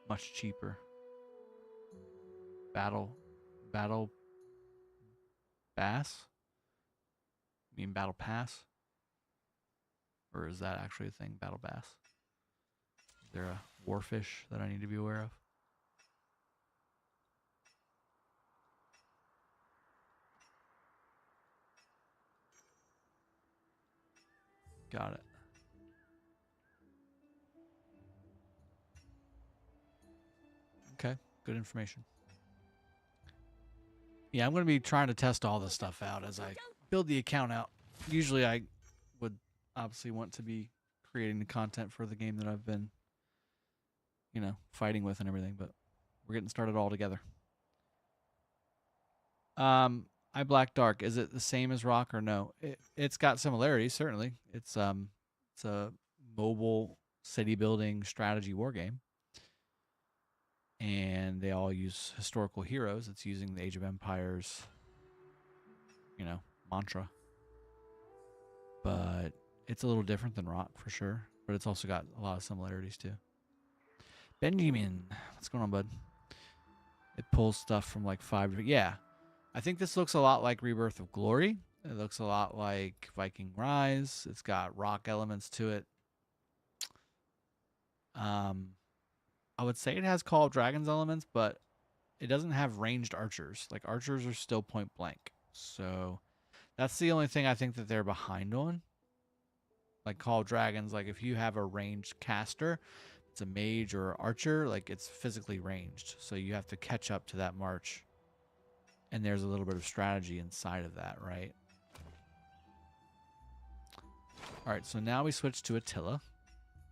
Much cheaper. Battle Bass? You mean Battle Pass? Or is that actually a thing, Battle Bass? Is there a warfish that I need to be aware of? Got it. Okay, good information. Yeah, I'm going to be trying to test all this stuff out as I build the account out. Usually I would obviously want to be creating the content for the game that I've been, you know, fighting with and everything, but we're getting started all together. I Black Dark, is it the same as Rock or no? It's got similarities, certainly. It's a mobile city building strategy war game. And they all use historical heroes. It's using the Age of Empires, you know, mantra. But it's a little different than Rock for sure. But it's also got a lot of similarities too. Benjamin, what's going on, bud? It pulls stuff from like 5. Yeah, I think this looks a lot like Rebirth of Glory. It looks a lot like Viking Rise. It's got rock elements to it. I would say it has Call of Dragons elements, but it doesn't have ranged archers. Like, archers are still point blank. So that's the only thing I think that they're behind on. Like Call of Dragons, like if you have a ranged caster, it's a mage or archer, like it's physically ranged. So you have to catch up to that march. And there's a little bit of strategy inside of that, right? All right, so now we switch to Attila.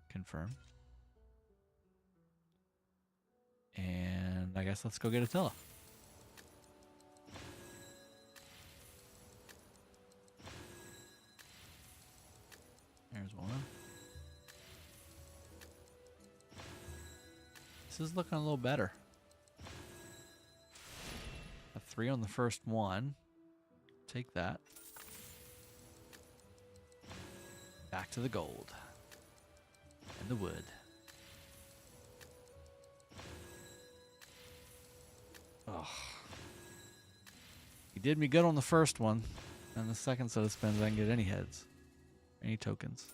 Confirm. And I guess let's go get Attila. There's one. This is looking a little better. A 3 on the first one. Take that. Back to the gold. And the wood. Oh. He did me good on the first one. And the second set of spins, I can get any heads. Any tokens.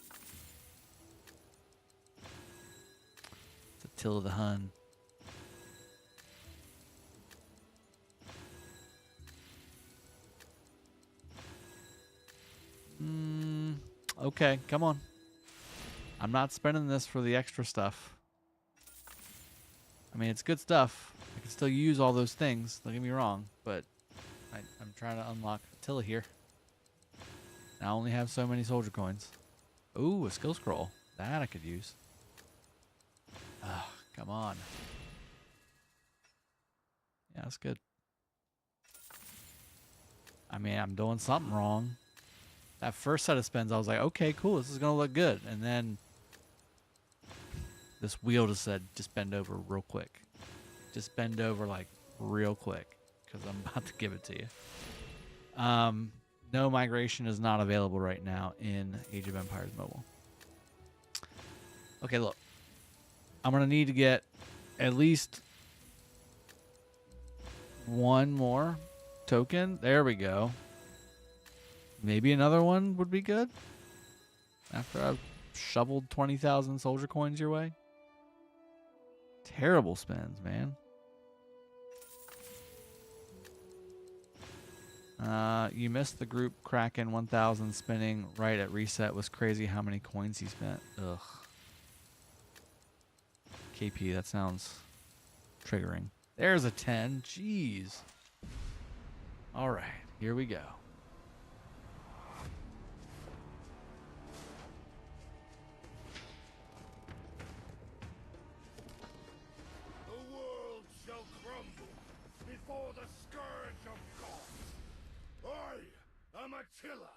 It's Attila the Hun. Okay, come on. I'm not spending this for the extra stuff. I mean, it's good stuff. I can still use all those things. Don't get me wrong, but I'm trying to unlock Attila here. And I only have so many soldier coins. Ooh, a skill scroll. That I could use. Ah, come on. Yeah, that's good. I mean, I'm doing something wrong. That first set of spins, I was like, okay, cool, this is going to look good. And then this wheel just said, just bend over real quick. Just bend over, like, real quick. Because I'm about to give it to you. No migration is not available right now in Age of Empires Mobile. Okay, look. I'm going to need to get at least one more token. There we go. Maybe another one would be good. After I've shoveled 20,000 soldier coins your way. Terrible spins, man. You missed the group Kraken 1000 spinning right at reset. Was crazy how many coins he spent. Ugh. KP, that sounds triggering. There's a 10. Jeez. All right, here we go. The world shall crumble before the scourge of God. I am Attila.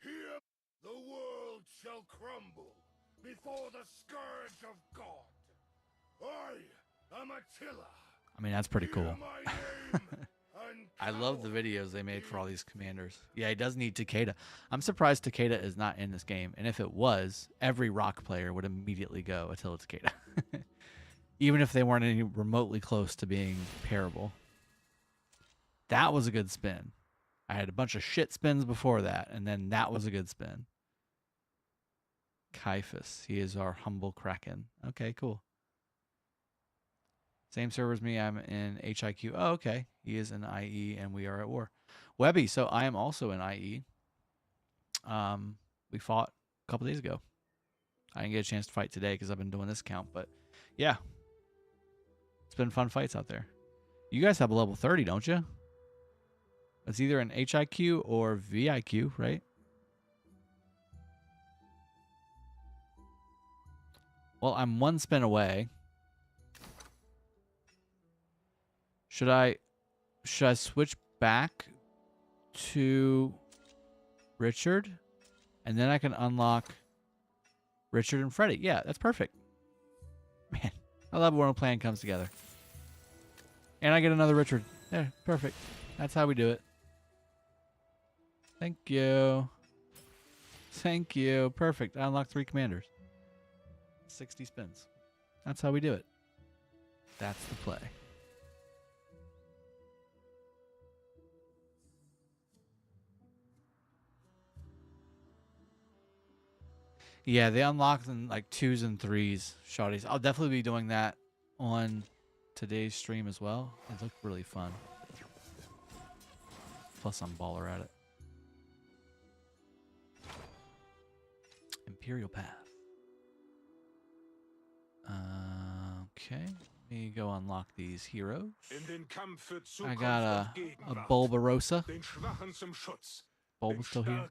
Here the world shall crumble before the scourge of God. I am Attila. I mean, that's pretty cool. My name and I love the videos they made for all these commanders. Yeah, he does need Takeda. I'm surprised Takeda is not in this game. And if it was, every rock player would immediately go Attila Takeda. Even if they weren't any remotely close to being pairable. That was a good spin. I had a bunch of shit spins before that, and then that was a good spin. Caiaphas. He is our humble Kraken. Okay, cool. Same server as me. I'm in HIQ. Oh, okay. He is in IE, and we are at war. Webby. So I am also in IE. We fought a couple days ago. I didn't get a chance to fight today because I've been doing this count, but yeah, it's been fun fights out there. You guys have a level 30, don't you? It's either an HIQ or VIQ, right? Well, I'm one spin away. Should I switch back to Richard? And then I can unlock Richard and Freddy. Yeah, that's perfect. Man, I love when a plan comes together. And I get another Richard. There, perfect. That's how we do it. Thank you. Thank you. Perfect. I unlocked 3 commanders. 60 spins. That's how we do it. That's the play. Yeah, they unlock in like 2s and 3s, shawties. I'll definitely be doing that on today's stream as well. It looked really fun. Plus, I'm baller at it. Imperial Path. Okay, let me go unlock these heroes. I got a Bulbarossa. Bulba's still here.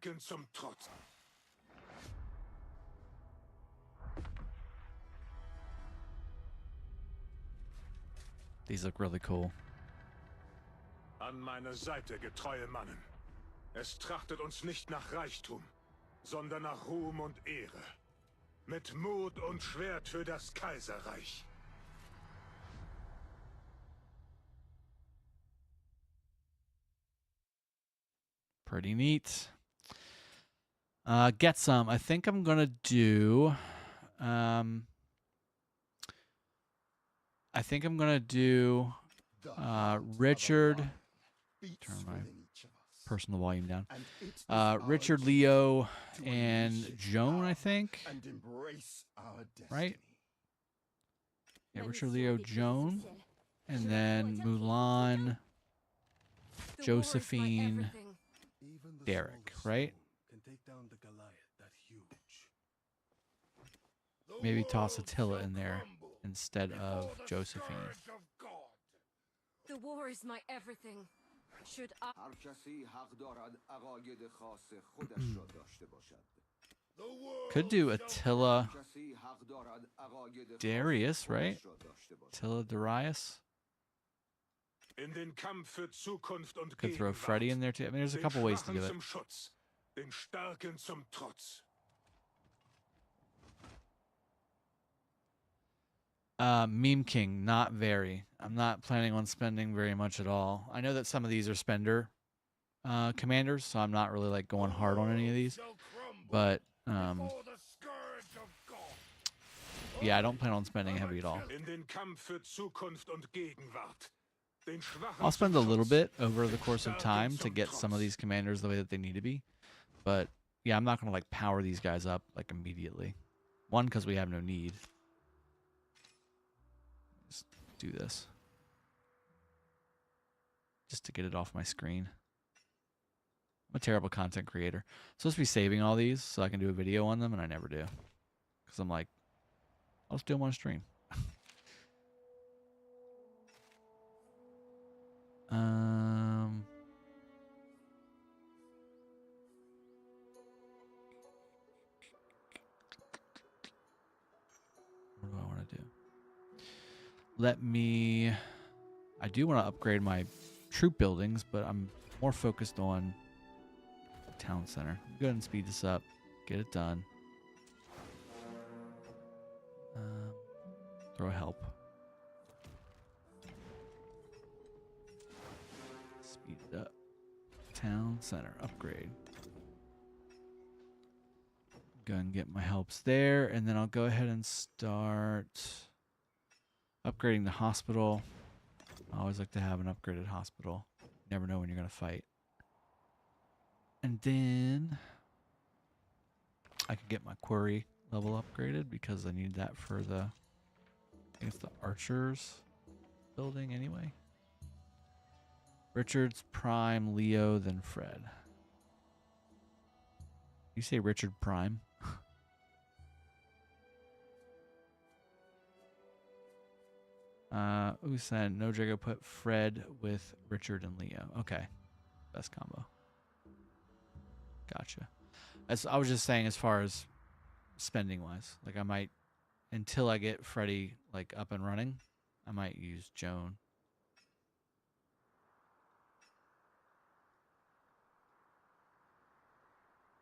These look really cool. An meiner Seite, getreue Mannen. Es trachtet uns nicht nach Reichtum, sondern nach Ruhm und Ehre. Mit Mut und Schwert für das Kaiserreich. Pretty neat. Get some. I think I'm gonna do. I think I'm gonna do Richard. Turn my personal volume down. Richard, Leo, and Joan, I think. Right? Yeah, Richard, Leo, Joan. And then Mulan, Josephine, Derek, right? Maybe toss Attila in there instead of Josephine. The war is my everything. Should I... Could do Attila Darius, right? Attila Darius. Could throw Freddy in there too. I mean, there's a couple ways to do it. Meme King, not very. I'm not planning on spending very much at all. I know that some of these are spender commanders, so I'm not really like going hard on any of these. But yeah, I don't plan on spending heavy at all. I'll spend a little bit over the course of time to get some of these commanders the way that they need to be. But yeah, I'm not going to like power these guys up like immediately. One, because we have no need. Just do this. Just to get it off my screen. I'm a terrible content creator. I'm supposed to be saving all these so I can do a video on them, and I never do. Because I'm like, I'll just do them on stream. What do I want to do? I do want to upgrade my troop buildings, but I'm more focused on town center. Go ahead and speed this up. Get it done. Throw a help. Speed it up. Town center upgrade. Go and get my helps there, and then I'll go ahead and start upgrading the hospital. I always like to have an upgraded hospital. You never know when you're going to fight. And then I could get my quarry level upgraded because I need that for the, I guess, the archers building anyway. Richard's Prime, Leo, then Fred. You say Richard Prime? Who said no Drago put Fred with Richard and Leo? Okay. Best combo. Gotcha. As I was just saying, as far as spending wise, like I might, until I get Freddy like up and running, I might use Joan.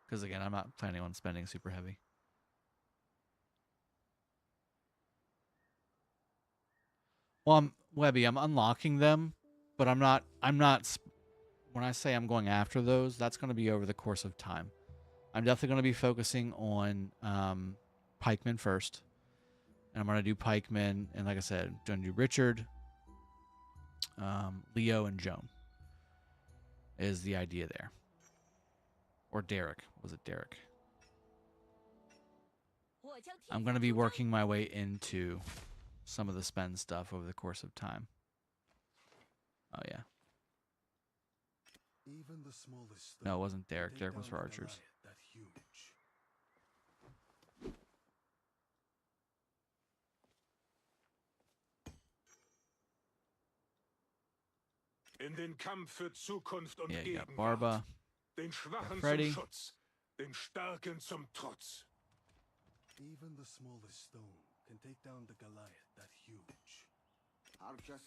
Because again, I'm not planning on spending super heavy. Well, Webby, I'm unlocking them, but I'm not, when I say I'm going after those, that's going to be over the course of time. I'm definitely going to be focusing on Pikemen first. And I'm going to do Pikemen, and like I said, I'm going to do Richard, Leo, and Joan is the idea there. Or Derek. Was it Derek? I'm going to be working my way into some of the spend stuff over the course of time. Oh, yeah. Even the smallest No, it wasn't Derek. Derek was for archers. In den Kampf für Zukunft und Yeah, you got Gegenwart. Barba. Den Schwachen Freddy. zum Schutz, den Starken zum Trotz. Even the smallest stone can take down the Goliath that huge.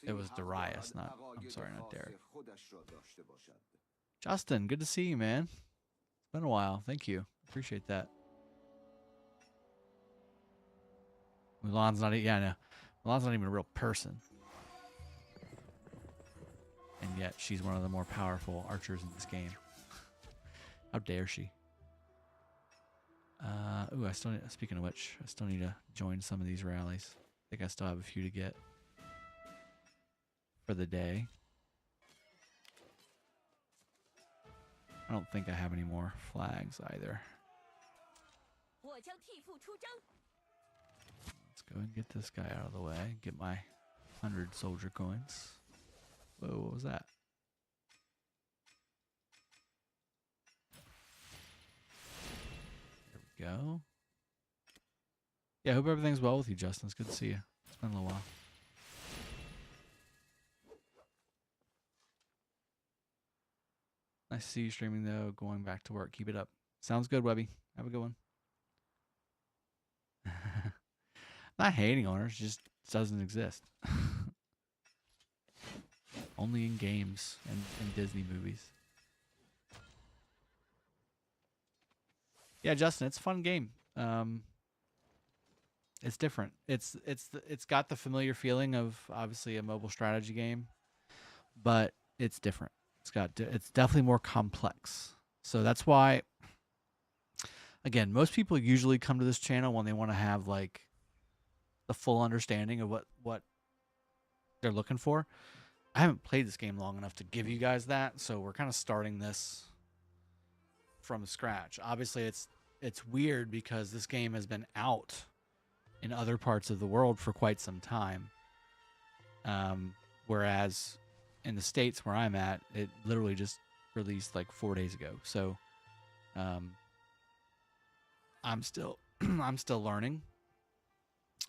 It was Darius, not, I'm sorry, not Derek. Justin, good to see you, man. It's been a while. Thank you. Appreciate that. Mulan's not, yeah, no. Mulan's not even a real person. And yet, she's one of the more powerful archers in this game. How dare she? Ooh, I still need, speaking of which, I still need to join some of these rallies. I think I still have a few to get for the day. I don't think I have any more flags either. Let's go and get this guy out of the way. Get my 100 soldier coins. Whoa, what was that? There we go. Yeah, I hope everything's well with you, Justin. It's good to see you. It's been a little while. Nice to see you streaming, though. Going back to work. Keep it up. Sounds good, Webby. Have a good one. Not hating on her. She just doesn't exist. Only in games and Disney movies. Yeah, Justin, it's a fun game. It's different. It's got the familiar feeling of obviously a mobile strategy game, but it's different. It's definitely more complex. So that's why, again, most people usually come to this channel when they want to have like the full understanding of what they're looking for. I haven't played this game long enough to give you guys that, so we're kind of starting this from scratch. Obviously, it's weird because this game has been out in other parts of the world for quite some time, whereas in the States where I'm at, it literally just released like 4 days ago. So I'm still I'm still learning.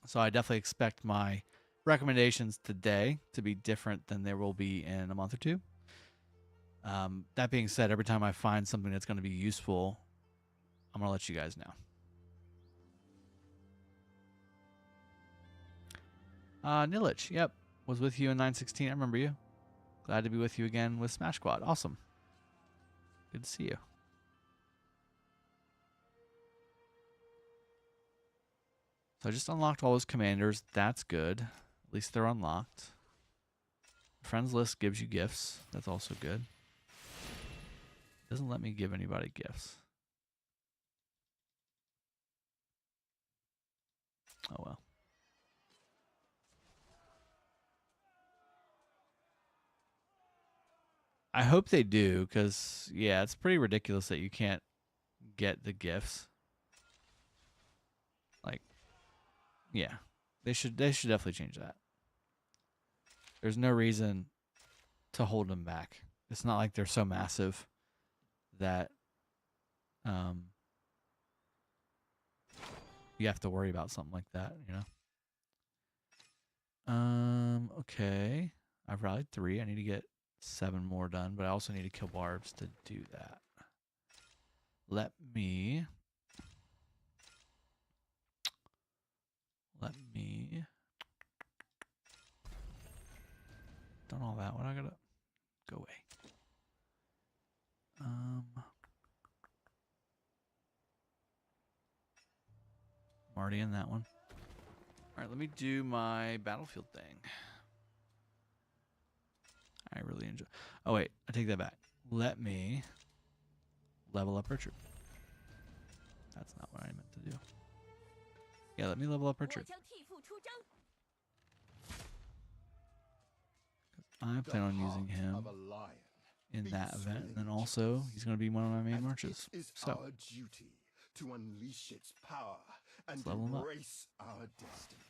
So I definitely expect my recommendations today to be different than there will be in a month or two. That being said, every time I find something that's going to be useful, I'm going to let you guys know. Nilich, yep, was with you in 916. I remember you. Glad to be with you again with Smash Squad. Awesome. Good to see you. So I just unlocked all those commanders. That's good. At least they're unlocked. Friends list gives you gifts. That's also good. Doesn't let me give anybody gifts. Oh well. I hope they do, because yeah, it's pretty ridiculous that you can't get the gifts. Like, yeah, they should definitely change that. There's no reason to hold them back. It's not like they're so massive that you have to worry about something like that, you know. Okay. I've rallied 3. I need to get 7 more done, but I also need to kill barbs to do that. Let me done all that. What I gotta go away. I'm already in that one. All right, let me do my battlefield thing. I really enjoy. Oh wait, I take that back. Let me level up Richard. That's not what I meant to do. Yeah, let me level up Richard. I plan on using him in that event, and then also he's going to be one of my main marches. So our duty to unleash its power and level him up. embrace our destiny.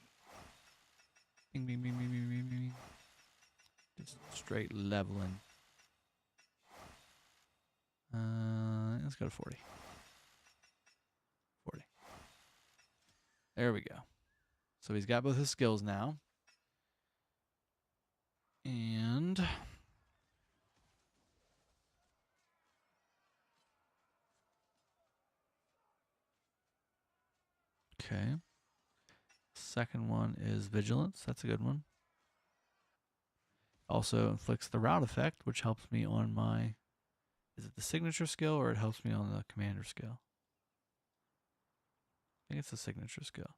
Bing, bing, bing, bing, bing, bing, bing. Just straight leveling. Let's go to 40. 40. There we go. So he's got both his skills now. And okay. Second one is Vigilance. That's a good one. Also inflicts the route effect, which helps me on my... Is it the signature skill or it helps me on the commander skill? I think it's the signature skill.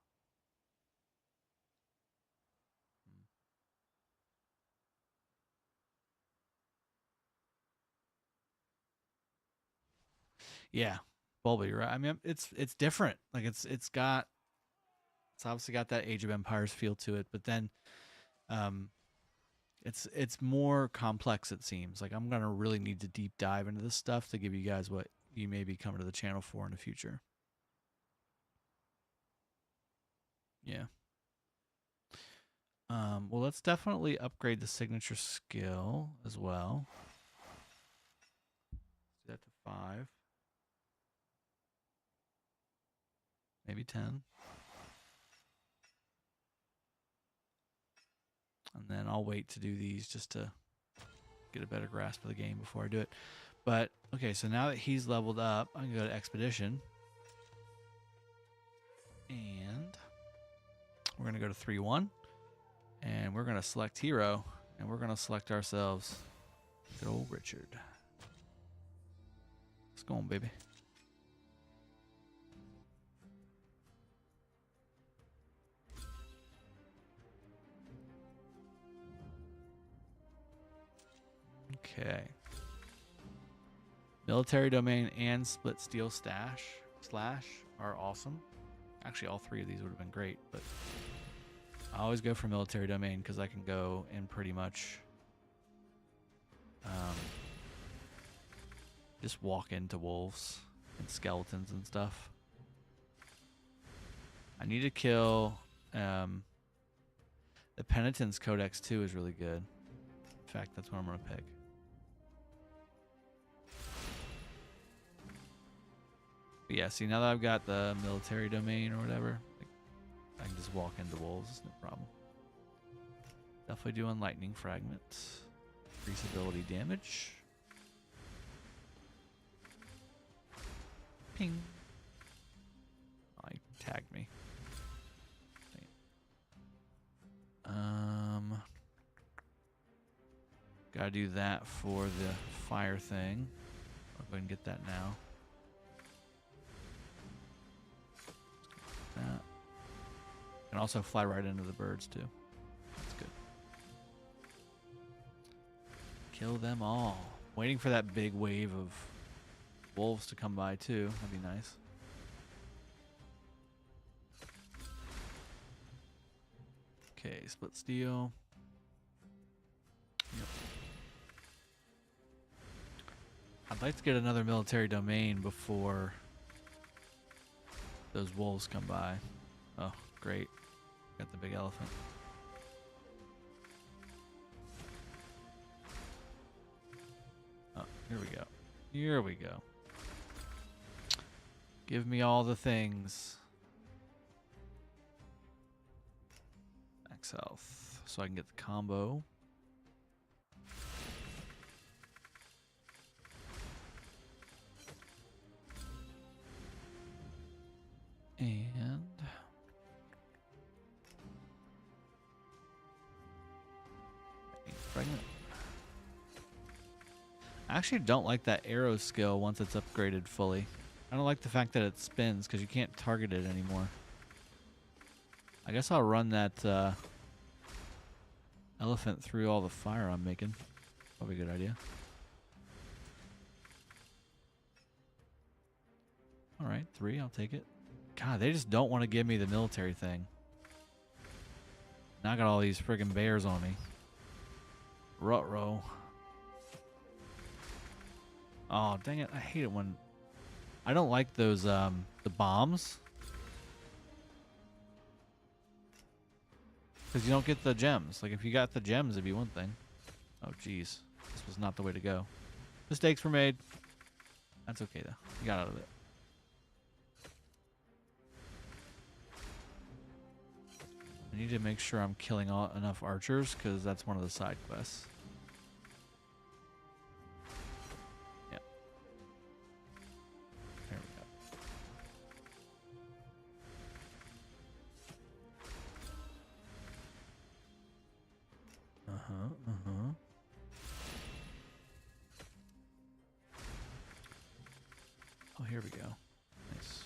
Yeah, Bulba, you're right. I mean, it's different. Like it's obviously got that Age of Empires feel to it, but then it's more complex, it seems. Like I'm gonna really need to deep dive into this stuff to give you guys what you may be coming to the channel for in the future. Yeah. Well, let's definitely upgrade the signature skill as well. Let's do that to 5. Maybe 10. And then I'll wait to do these just to get a better grasp of the game before I do it. But, okay, so now that he's leveled up, I can go to Expedition. And we're going to go to 3-1. And we're going to select Hero. And we're going to select ourselves good old Richard. Let's go on, baby. Okay. Military Domain and Split Steel Slash are awesome. Actually, all 3 of these would have been great, but I always go for Military Domain because I can go in pretty much just walk into wolves and skeletons and stuff. I need to kill the Penitence Codex 2 is really good. In fact, that's what I'm going to pick. But yeah, see, now that I've got the military domain or whatever, like, I can just walk into wolves. It's no problem. Definitely doing lightning fragments. Increase ability damage. Ping. Oh, he tagged me. Gotta do that for the fire thing. I'll go ahead and get that now. That. And also fly right into the birds too. That's good. Kill them all. Waiting for that big wave of wolves to come by too. That'd be nice. Okay, split steel. Yep. I'd like to get another military domain before those wolves come by. Oh, great. Got the big elephant. Oh, here we go. Here we go. Give me all the things. Max health. So I can get the combo. And fragment. I actually don't like that arrow skill once it's upgraded fully. I don't like the fact that it spins because you can't target it anymore. I guess I'll run that elephant through all the fire I'm making. Probably a good idea. Alright, 3, I'll take it. God, they just don't want to give me the military thing. Now I got all these friggin' bears on me. Ruh-roh. Oh, dang it. I hate it when... I don't like those, the bombs. Because you don't get the gems. Like, if you got the gems, it'd be one thing. Oh, jeez. This was not the way to go. Mistakes were made. That's okay, though. You got out of it. I need to make sure I'm killing enough archers, because that's one of the side quests. Yep. There we go. Uh-huh. Oh, here we go. Nice.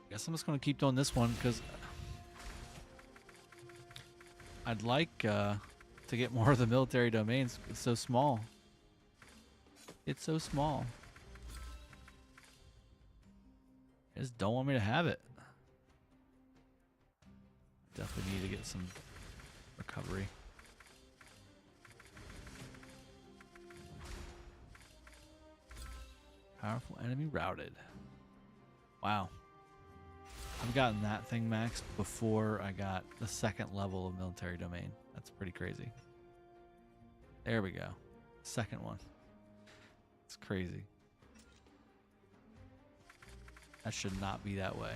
Guess I'm just going to keep doing this one because I'd like to get more of the military domains. It's so small. It's so small. They just don't want me to have it. Definitely need to get some recovery. Powerful enemy routed. Wow. I've gotten that thing maxed before I got the second level of military domain. That's pretty crazy. There we go. Second one. It's crazy. That should not be that way.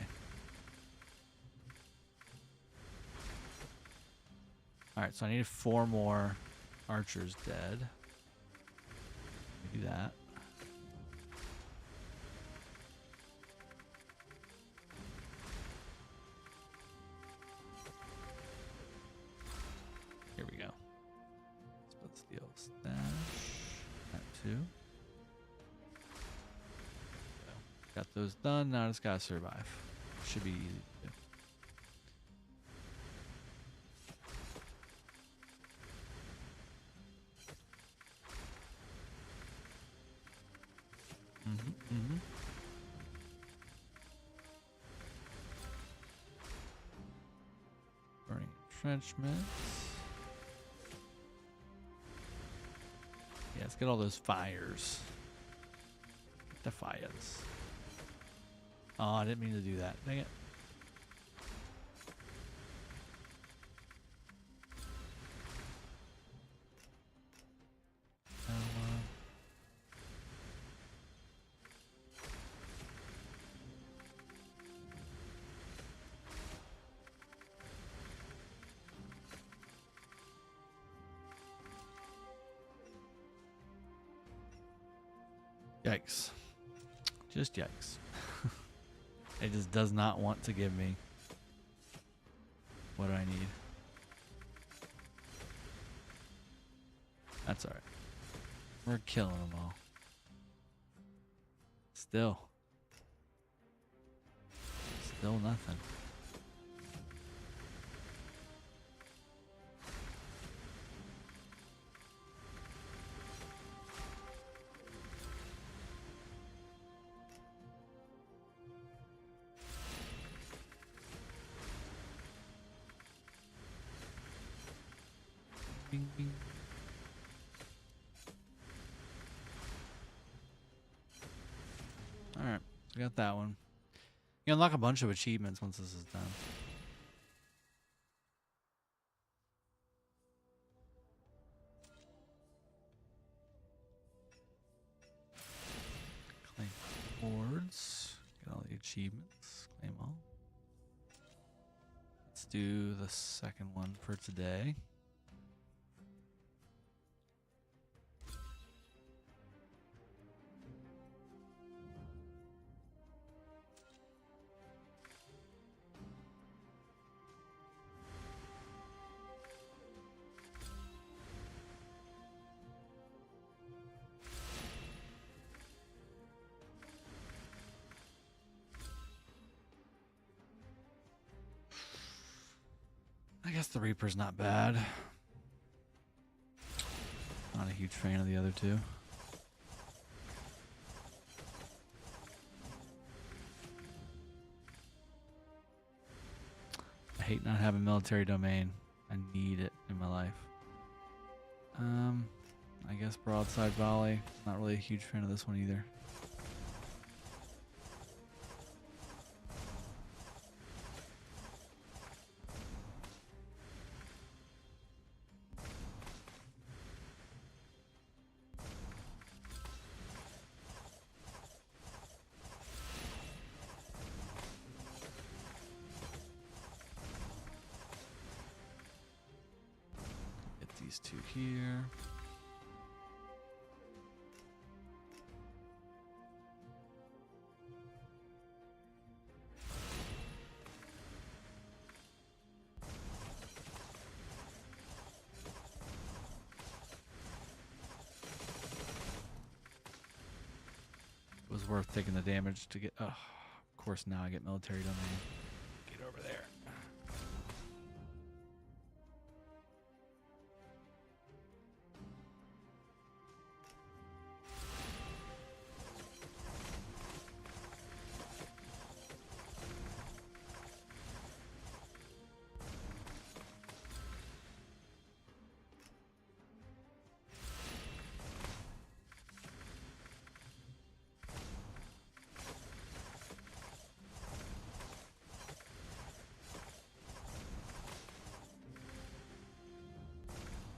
Alright, so I need 4 more archers dead. Let me do that. Here we go. Split steel stash. That too. Got those done. Now I just gotta survive. Should be easy to do. Burning entrenchments. Yeah, let's get all those fires. Defiance. Oh, I didn't mean to do that. Dang it. Yikes. Just yikes. It just does not want to give me what I need. That's alright. We're killing them all. Still nothing. Bing, bing. Alright, so we got that one. You unlock a bunch of achievements once this is done. Claim rewards. Get all the achievements. Claim all. Let's do the second one for today. I guess the Reaper's not bad. Not a huge fan of the other two. I hate not having military domain. I need it in my life. I guess broadside volley. Not really a huge fan of this one either. Get these two here. It was worth taking the damage to get. Oh, of course, now I get military domain. Get over there.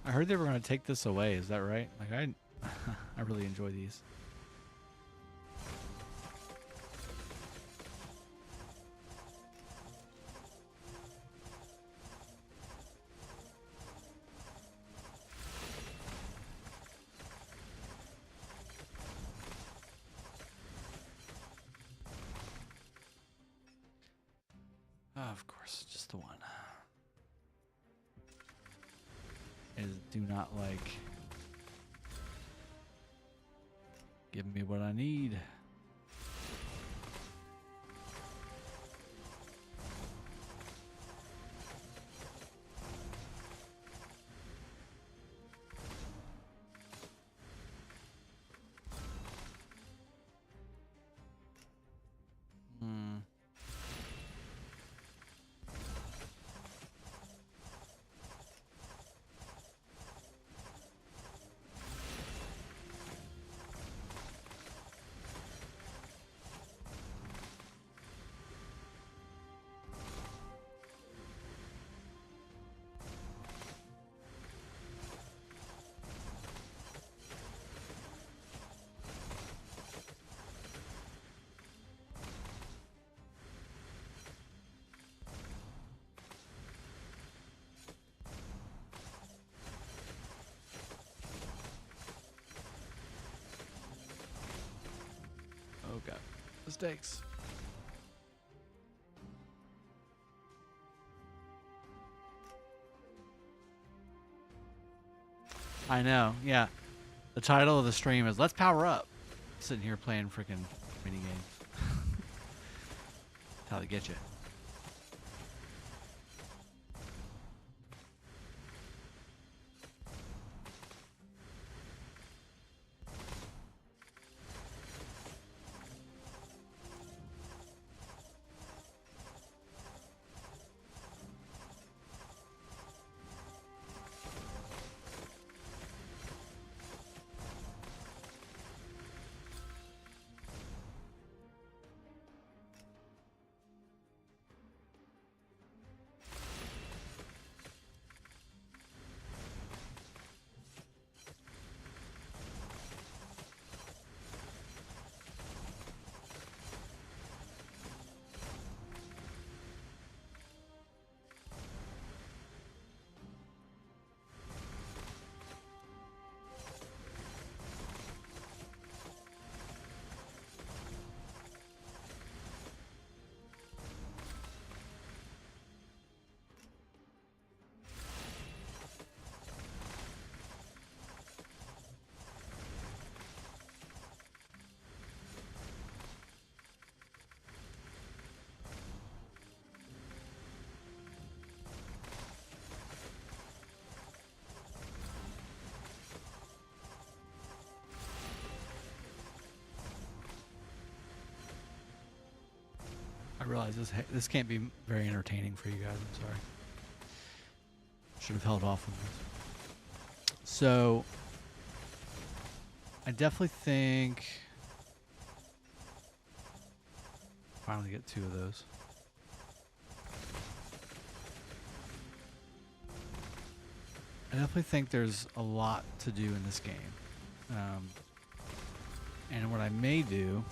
I heard they were going to take this away. Is that right? Like I really enjoy these. Oh, of course, just the one. Is do not like giving me what I need. mistakes. I know, yeah. The title of the stream is Let's Power Up. Sitting here playing freaking mini games. That's how they get you. I realize this can't be very entertaining for you guys. I'm sorry. Should have held off on this. So, I definitely think finally get 2 of those. I definitely think there's a lot to do in this game. And what I may do,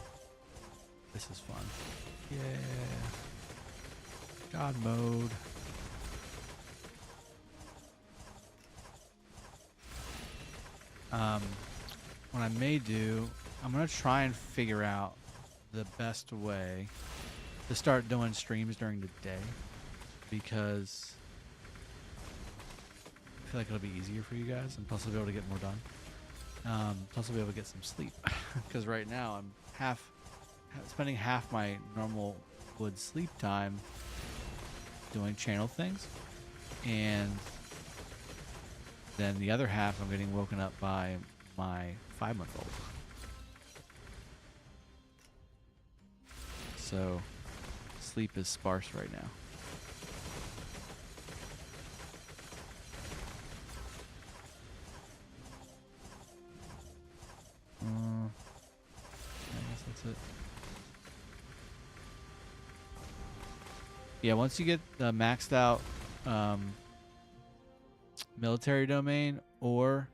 this is fun. Yeah. God mode. What I may do, I'm going to try and figure out the best way to start doing streams during the day, because I feel like it'll be easier for you guys, and plus I'll be able to get more done. Plus I'll be able to get some sleep, because right now I'm spending half my normal wood sleep time doing channel things, and then the other half I'm getting woken up by my 5-month-old. So sleep is sparse right now. I guess that's it. Yeah, once you get the maxed out military domain or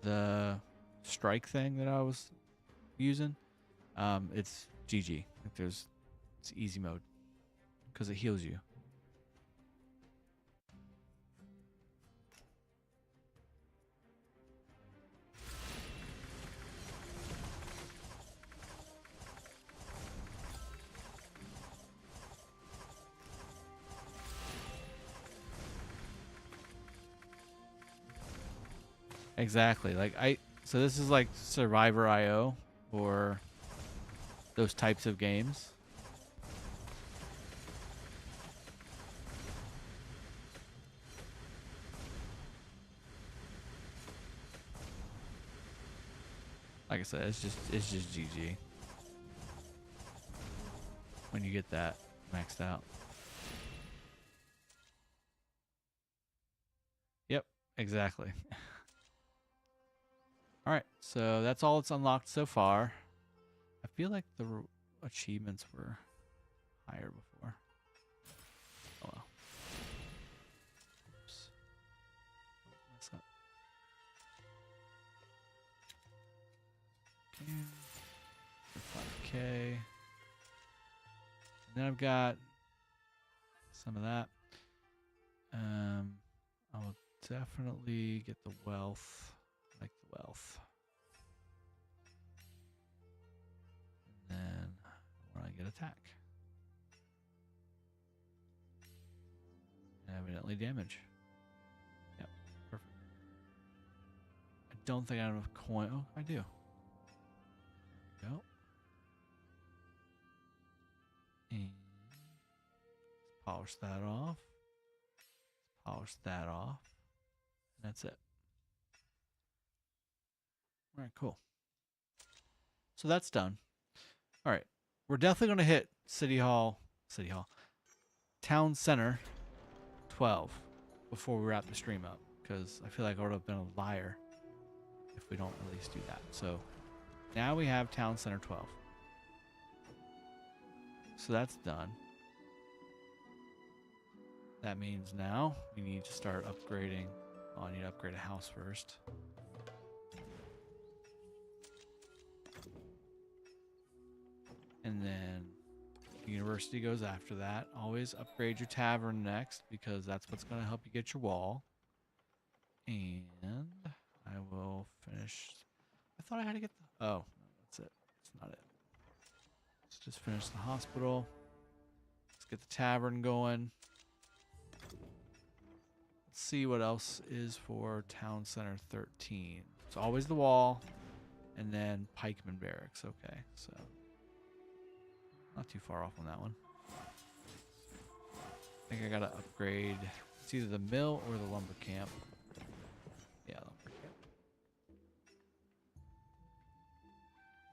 the strike thing that I was using, it's GG. Like it's easy mode because it heals you. Exactly. So this is like Survivor IO or those types of games. Like I said, it's just GG when you get that maxed out. Yep, exactly. All right, so that's all it's unlocked so far. I feel like the achievements were higher before. Oh well. Oops. What's up? Okay. 5K. And then I've got some of that. I will definitely get the wealth. I like the wealth. And then get attack. Evidently damage. Yep, perfect. I don't think I have enough coin. Oh, I do. Go. And let's polish that off. Let's polish that off. And that's it. All right, cool. So that's done. All right. We're definitely going to hit City Hall, Town Center 12 before we wrap the stream up, because I feel like I would have been a liar if we don't at least do that. So now we have Town Center 12. So that's done. That means now we need to start upgrading. Oh, I need to upgrade a house first. And then the university goes after that. Always upgrade your tavern next, because that's what's going to help you get your wall. And I will finish. I thought I had to get the... Oh, no, that's it. That's not it. Let's just finish the hospital. Let's get the tavern going. Let's see what else is for Town Center 13. It's always the wall. And then Pikeman Barracks. Okay, so... not too far off on that one. I think I gotta upgrade. It's either the mill or the lumber camp. Yeah, lumber camp.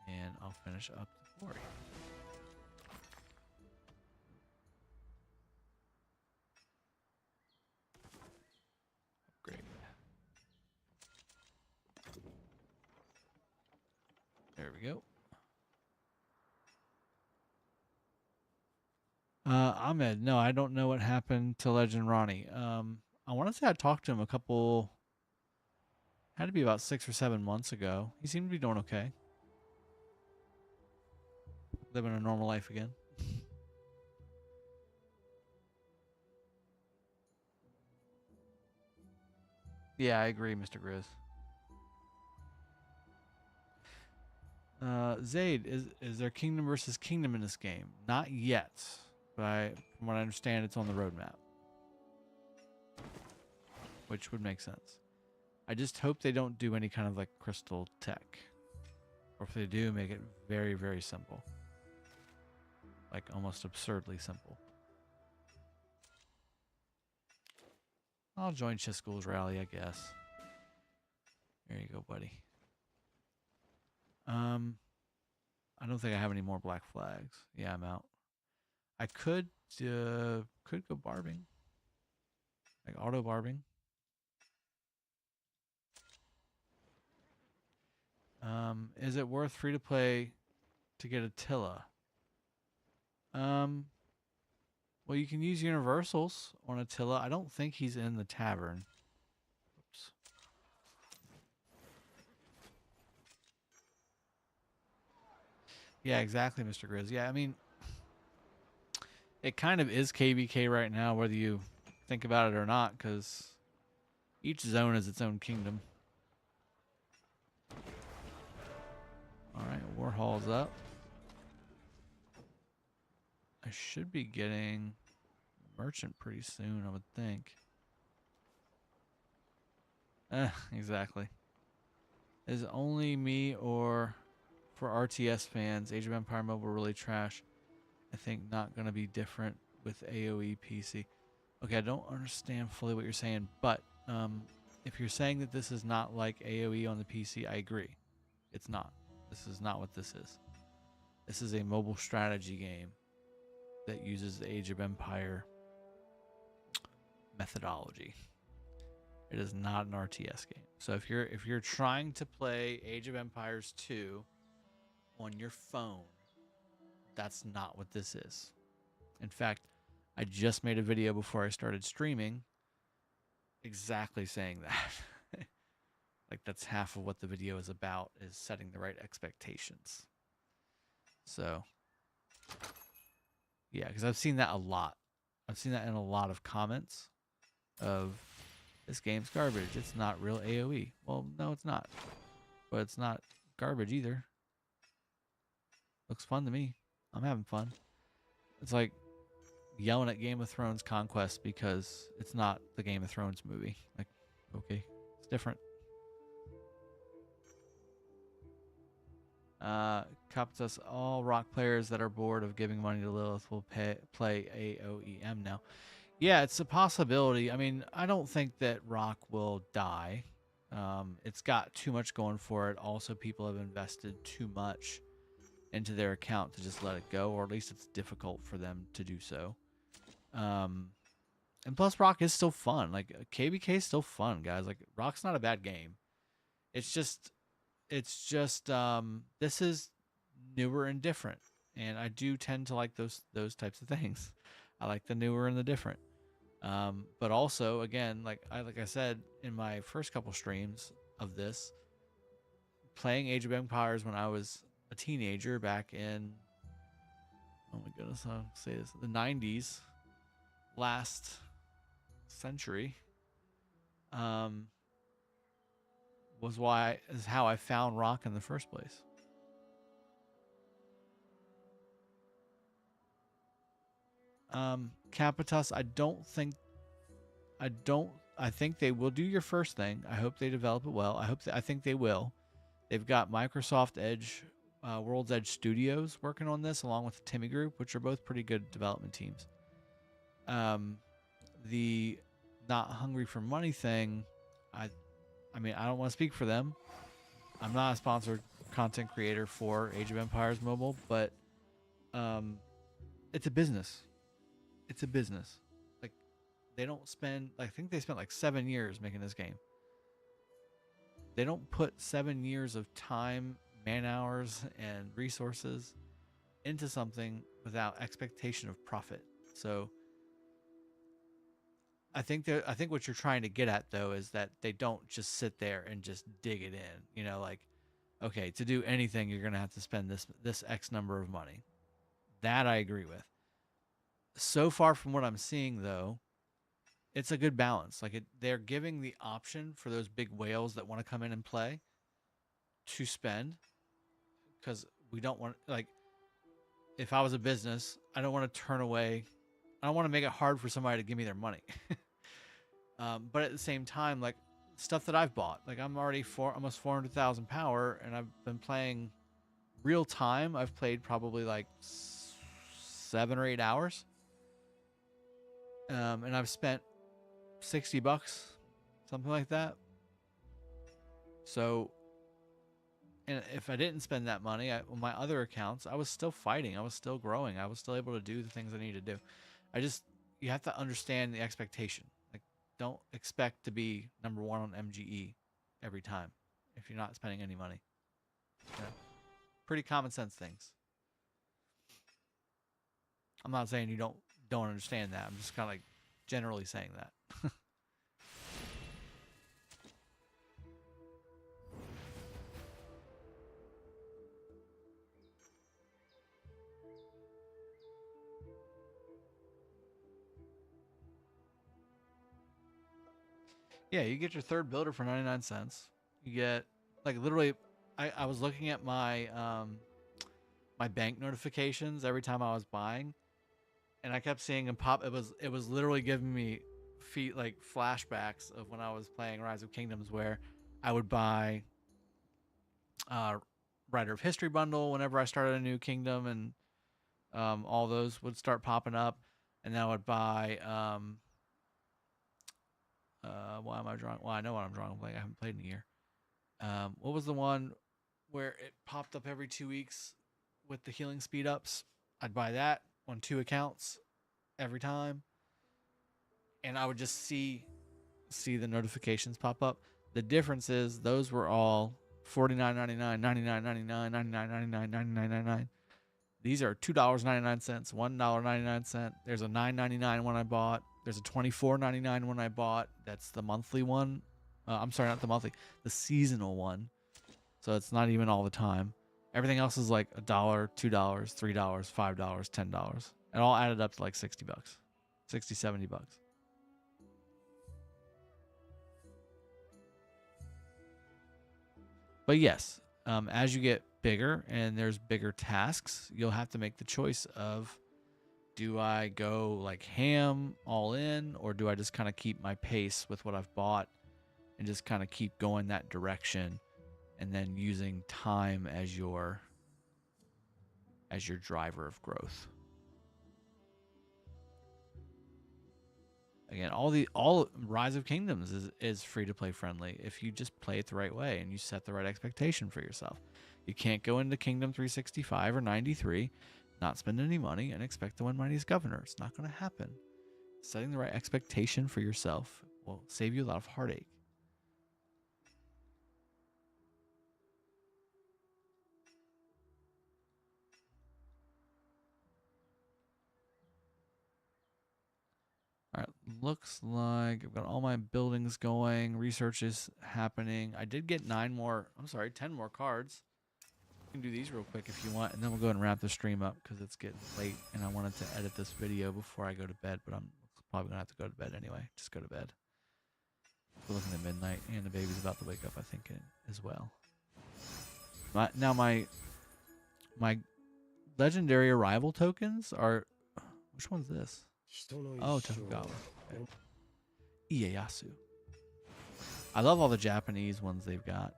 And I'll finish up the quarry. Upgrade. There we go. Ahmed, no, I don't know what happened to Legend Ronnie. I want to say I talked to him had to be about 6 or 7 months ago. He seemed to be doing okay. Living a normal life again. Yeah, I agree, Mr. Grizz. Zaid, is there kingdom versus kingdom in this game? Not yet. But from what I understand, it's on the roadmap. Which would make sense. I just hope they don't do any kind of like crystal tech. Or if they do, make it very, very simple. Like almost absurdly simple. I'll join Chiscool's rally, I guess. There you go, buddy. I don't think I have any more black flags. Yeah, I'm out. I could go barbing. Like auto barbing. Is it worth free to play to get Attila? Well, you can use universals on Attila. I don't think he's in the tavern. Oops. Yeah, exactly, Mr. Grizz. Yeah, I mean, it kind of is KBK right now, whether you think about it or not, because each zone is its own kingdom. All right, Warhol's up. I should be getting merchant pretty soon, I would think. Exactly. Is it only me, or for RTS fans, Age of Empire Mobile really trash? I think not going to be different with AoE PC. Okay, I don't understand fully what you're saying, but if you're saying that this is not like AoE on the PC, I agree. It's not. This is not what this is. This is a mobile strategy game that uses the Age of Empire methodology. It is not an RTS game. So if you're trying to play Age of Empires 2 on your phone, that's not what this is. In fact, I just made a video before I started streaming exactly saying that. Like that's half of what the video is about, is setting the right expectations. So yeah, because I've seen that a lot. I've seen that in a lot of comments of this game's garbage. It's not real AoE. Well, no, it's not. But it's not garbage either. Looks fun to me. I'm having fun. It's like yelling at Game of Thrones Conquest because it's not the Game of Thrones movie. Like, okay, it's different. Capitas, all rock players that are bored of giving money to Lilith will play AOEM now. Yeah, it's a possibility. I mean, I don't think that rock will die. It's got too much going for it. Also, people have invested too much into their account to just let it go, or at least it's difficult for them to do so. And plus, rock is still fun. Like KBK is still fun, guys. Like rock's not a bad game. It's just this is newer and different, and I do tend to like those types of things. I like the newer and the different. But also, again, like I said in my first couple streams of this, playing Age of Empires when I was a teenager back in, oh my goodness, I'll say this, the 90s, last century, is how I found rock in the first place. Capitas, I think they will do your first thing. I hope they develop it well. I think they will. They've got Microsoft Edge, World's Edge Studios working on this, along with the Timmy Group, which are both pretty good development teams. The Not Hungry for Money thing, I mean, I don't want to speak for them. I'm not a sponsored content creator for Age of Empires Mobile, but it's a business. It's a business. Like, they don't spend, I think they spent like 7 years making this game. They don't put 7 years of time, man hours, and resources into something without expectation of profit. So I think what you're trying to get at, though, is that they don't just sit there and just dig it in. You know, like, okay, to do anything, you're going to have to spend this X number of money. That I agree with. So far from what I'm seeing, though, it's a good balance. Like, they're giving the option for those big whales that want to come in and play to spend, because we don't want, like, if I was a business, I don't want to turn away. I don't want to make it hard for somebody to give me their money. But at the same time, like, stuff that I've bought, like, I'm already almost 400,000 power, and I've been playing real time. I've played probably like 7 or 8 hours. And I've spent $60, something like that. So, and if I didn't spend that money on my other accounts, I was still fighting. I was still growing. I was still able to do the things I need to do. You have to understand the expectation. Like, don't expect to be number one on MGE every time if you're not spending any money. You know? Pretty common sense things. I'm not saying you don't understand that. I'm just kind of like generally saying that. Yeah, you get your third builder for 99 cents. You get, like, literally, I was looking at my my bank notifications every time I was buying, and I kept seeing them pop. It was literally giving me flashbacks of when I was playing Rise of Kingdoms, where I would buy Writer of History bundle whenever I started a new kingdom, and all those would start popping up, and then I would buy why am I drawing? Well, I know what I'm drawing. Like, I haven't played in a year. What was the one where it popped up every 2 weeks with the healing speed ups? I'd buy that on 2 accounts every time, and I would just see the notifications pop up. The difference is those were all $49.99, $99.99, $99.99, $99.99. These are $2.99, $1.99. There's a $9.99 one I bought. There's a $24.99 one I bought. That's the monthly one. I'm sorry, not the monthly, the seasonal one. So it's not even all the time. Everything else is like $1, $2, $3, $5, $10. It all added up to like $60, $60, $70. But yes, as you get bigger and there's bigger tasks, you'll have to make the choice of, do I go like ham all in, or do I just kind of keep my pace with what I've bought and just kind of keep going that direction, and then using time as your driver of growth. Again, all Rise of Kingdoms is free to play friendly if you just play it the right way and you set the right expectation for yourself. You can't go into Kingdom 365 or 93, not spend any money, and expect to win Mightiest Governor. It's not going to happen. Setting the right expectation for yourself will save you a lot of heartache. All right, looks like I've got all my buildings going. Research is happening. I did get 10 more cards. You can do these real quick if you want, and then we'll go ahead and wrap the stream up because it's getting late, and I wanted to edit this video before I go to bed, but I'm probably going to have to go to bed anyway. Just go to bed. We're looking at midnight, and the baby's about to wake up, I think, as well. My legendary arrival tokens are... Which one's this? Oh, Tokugawa. Okay. Ieyasu. I love all the Japanese ones they've got.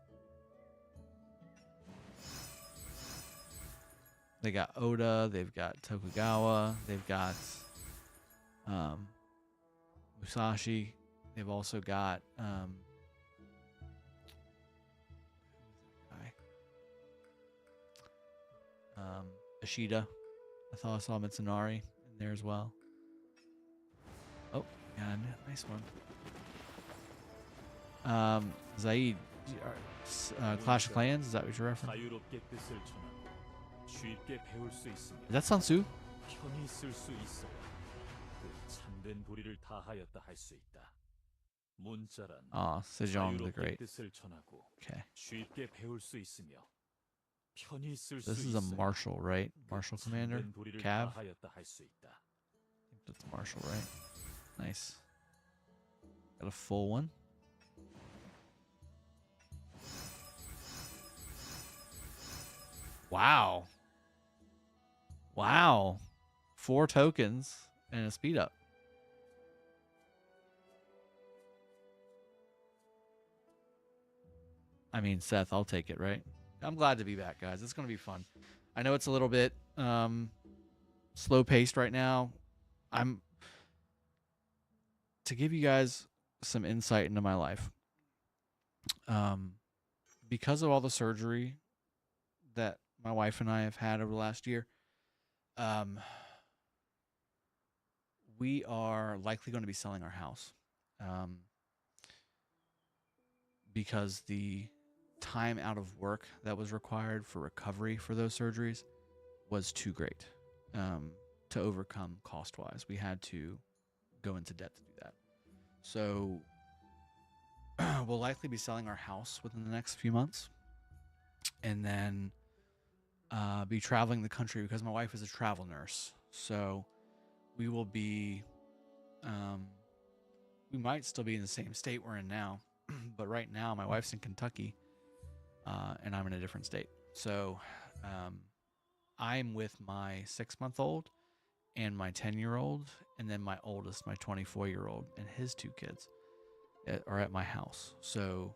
They got Oda, they've got Tokugawa, they've got Musashi. They've also got Ishida. I thought I saw Mitsunari in there as well. Oh, yeah, nice one. Zaid, Clash of Clans, is that what you're referencing? Is that Sun Tzu? Ah, Sejong the Great. Okay. This is a Marshal, right? Marshal Commander? Cav? I think that's Marshal, right? Nice. Got a full one. Wow. Wow. 4 tokens and a speed up. I mean, Seth, I'll take it, right? I'm glad to be back, guys. It's going to be fun. I know it's a little bit slow-paced right now. To give you guys some insight into my life, because of all the surgery that my wife and I have had over the last year, we are likely going to be selling our house because the time out of work that was required for recovery for those surgeries was too great to overcome cost-wise. We had to go into debt to do that. So we'll likely be selling our house within the next few months, and then be traveling the country because my wife is a travel nurse. So we will be, we might still be in the same state we're in now, but right now my wife's in Kentucky, and I'm in a different state. So I'm with my 6-month-old and my 10-year-old, and then my oldest, my 24-year-old, and his 2 kids are at my house. So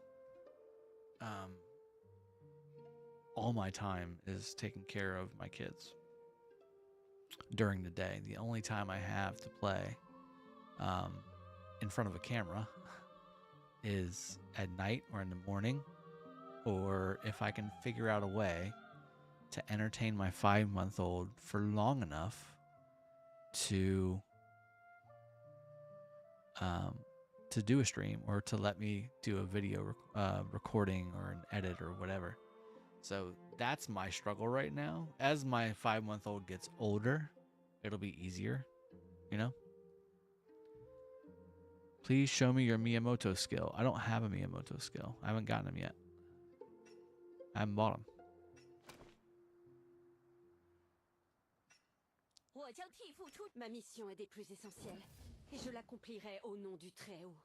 all my time is taking care of my kids during the day. The only time I have to play in front of a camera is at night or in the morning, or if I can figure out a way to entertain my 5-month-old for long enough to do a stream, or to let me do a video recording or an edit or whatever. So that's my struggle right now. As my 5-month-old gets older, it'll be easier, you know? Please show me your Miyamoto skill. I don't have a Miyamoto skill. I haven't gotten him yet. I haven't bought him. Ma mission est des plus essentielles, et je l'accomplirai au nom du Très-Haut.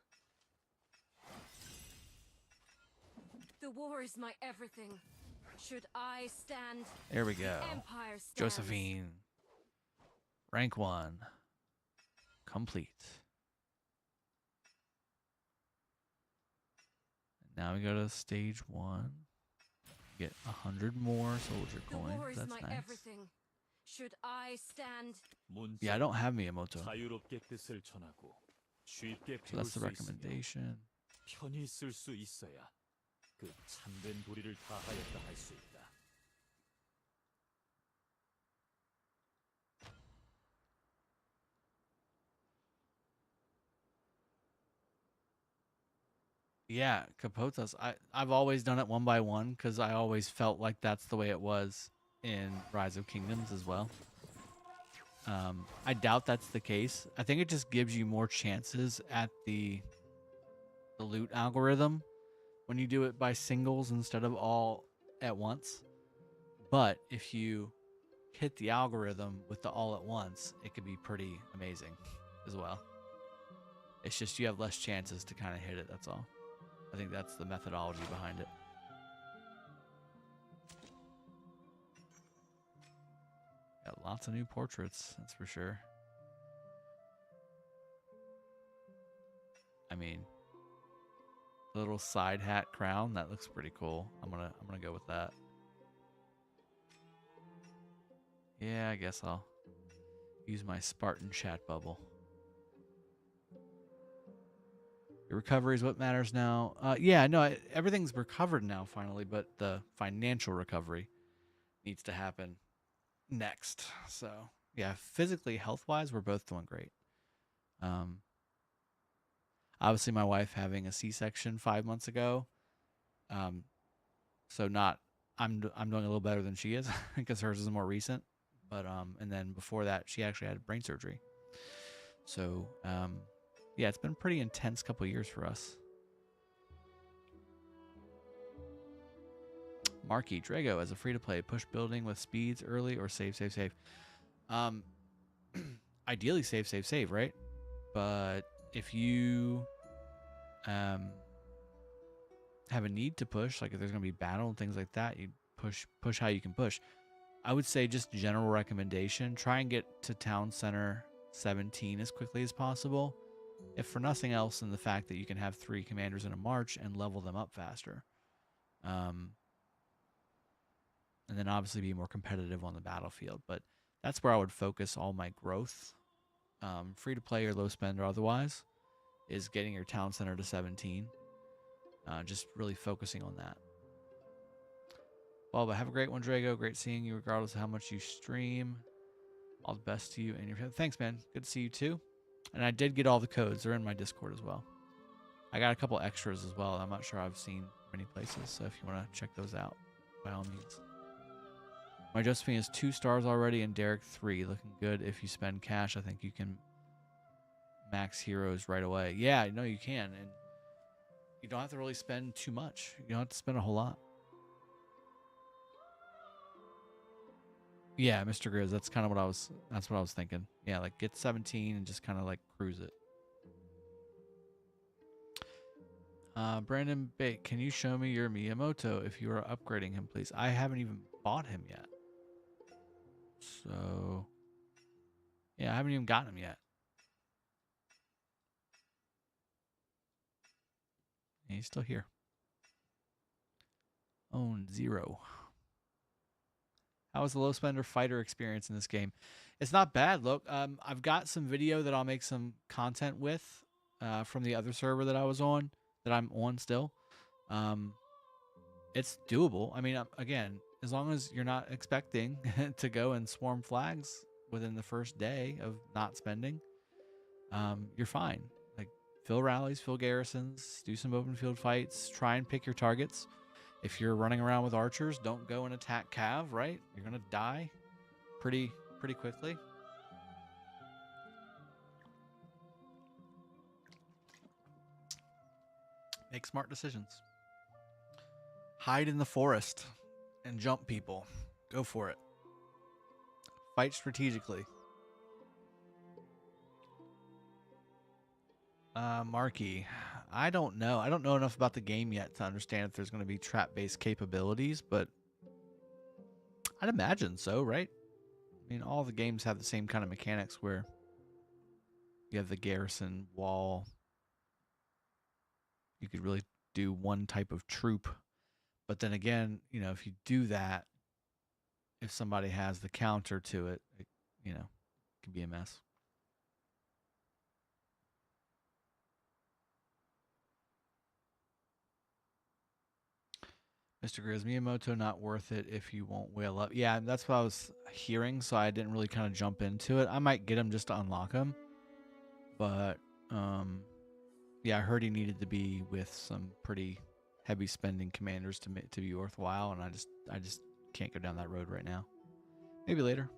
The war is my everything. Should I stand, There we go. Empire stands. Josephine. Rank 1. Complete. Now we go to stage 1. Get 100 more soldier The war coins. is That's my nice. everything. Should I stand? Yeah, I don't have Miyamoto. 자유롭게 뜻을 전하고 쉽게 So 배울 that's the 수 있으며 recommendation. 편히 쓸 수 있어야 그 참된 도리를 다하였다 할 수 있다. Yeah, Capotas. I've always done it one by one because I always felt like that's the way it was in Rise of Kingdoms as well. I doubt that's the case. I think it just gives you more chances at the loot algorithm when you do it by singles instead of all at once. But if you hit the algorithm with the all at once, it could be pretty amazing as well. It's just you have less chances to kind of hit it, that's all. I think that's the methodology behind it. Got lots of new portraits, that's for sure. I mean, the little side hat crown, that looks pretty cool. I'm gonna go with that. Yeah, I guess I'll use my Spartan chat bubble. Your recovery is what matters now. Yeah, no, everything's recovered now finally, but the financial recovery needs to happen next. So yeah, physically, health-wise, we're both doing great. Obviously, my wife having a C-section 5 months ago. So not I'm doing a little better than she is because hers is more recent. But and then before that, she actually had brain surgery. So yeah, it's been a pretty intense couple years for us. Marky Drago as a free-to-play push building with speeds early or save. Ideally save, right? But if you have a need to push, like if there's gonna be battle and things like that, you push how you can push. I would say just general recommendation: try and get to town center 17 as quickly as possible. If for nothing else than the fact that you can have 3 commanders in a march and level them up faster. And then obviously be more competitive on the battlefield. But that's where I would focus all my growth, free to play or low spend or otherwise, is getting your town center to 17. Just really focusing on that. Well, but have a great one, Drago. Great seeing you regardless of how much you stream. All the best to you and your family. Thanks, man. Good to see you too. And I did get all the codes. They're in my Discord as well. I got a couple extras as well. I'm not sure I've seen many places. So if you want to check those out, by all means. My Josephine is 2 stars already and Derek 3. Looking good. If you spend cash, I think you can max heroes right away. Yeah, no, you can. And you don't have to really spend too much. You don't have to spend a whole lot. Yeah, Mr. Grizz, that's kind of what I was thinking. Yeah, like get 17 and just kind of like cruise it. Brandon Bate, can you show me your Miyamoto if you are upgrading him, please? I haven't even bought him yet. So, yeah, I haven't even gotten him yet. And he's still here. Own 0. How was the low spender fighter experience in this game? It's not bad. Look, I've got some video that I'll make some content with from the other server that I was on, that I'm on still. It's doable. I mean, again, as long as you're not expecting to go and swarm flags within the first day of not spending, you're fine. Like, fill rallies, fill garrisons, do some open field fights, try and pick your targets. If you're running around with archers, don't go and attack Cav, right? You're going to die pretty quickly. Make smart decisions. Hide in the forest and jump people. Go for it. Fight strategically. Marky, I don't know. I don't know enough about the game yet to understand if there's going to be trap-based capabilities, but I'd imagine so, right? I mean, all the games have the same kind of mechanics where you have the garrison wall. You could really do one type of troop. But then again, you know, if you do that, if somebody has the counter to it, you know, it can be a mess. Mr. Grizz, Miyamoto not worth it if you won't whale up. Yeah, that's what I was hearing, so I didn't really kind of jump into it. I might get him just to unlock him, but yeah, I heard he needed to be with some pretty heavy spending commanders to be worthwhile, and I just can't go down that road right now. Maybe later.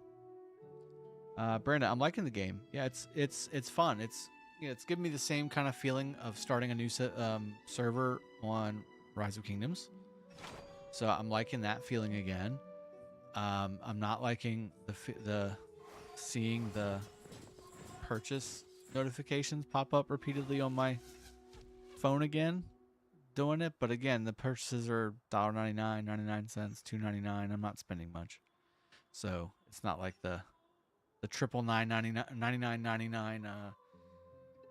Brenda, I'm liking the game. Yeah, it's fun. It's it's giving me the same kind of feeling of starting a new server on Rise of Kingdoms. So I'm liking that feeling again. I'm not liking the seeing the purchase notifications pop up repeatedly on my phone again, doing it. But again, the purchases are $1.99, 99 cents, $2.99. I'm not spending much, so it's not like the $9.99, $99.99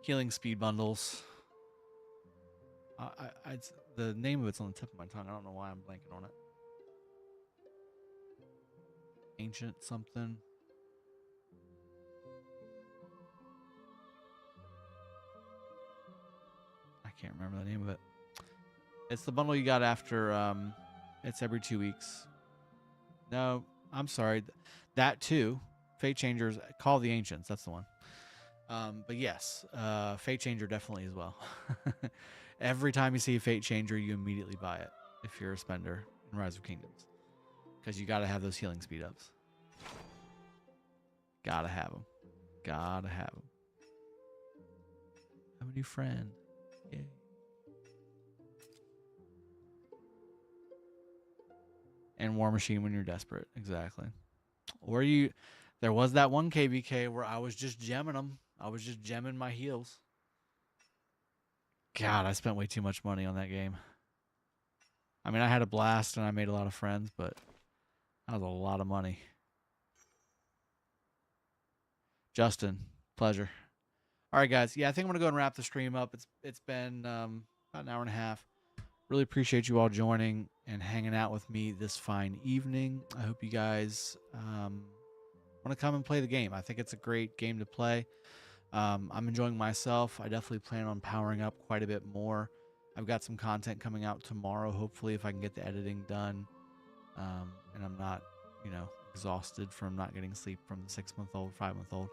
healing speed bundles. The name of it's on the tip of my tongue. I don't know why I'm blanking on it. Ancient something. I can't remember the name of it. It's the bundle you got after. It's every 2 weeks. No, I'm sorry. That too. Fate Changers. Call the Ancients. That's the one. But yes, Fate Changer definitely as well. Every time you see a Fate Changer, you immediately buy it if you're a spender in Rise of Kingdoms, because you got to have those healing speed ups. Gotta have them. Gotta have them. Have a new friend. Yay. And War Machine when you're desperate. Exactly. Or there was that one KVK where I was just gemming them. I was just gemming my heals. God, I spent way too much money on that game. I mean, I had a blast and I made a lot of friends, but that was a lot of money. Justin, pleasure. All right, guys. Yeah, I think I'm going to go and wrap the stream up. It's been about an hour and a half. Really appreciate you all joining and hanging out with me this fine evening. I hope you guys want to come and play the game. I think it's a great game to play. I'm enjoying myself. I definitely plan on powering up quite a bit more. I've got some content coming out tomorrow, hopefully, if I can get the editing done. And I'm not, exhausted from not getting sleep from the 6-month-old, 5-month-old.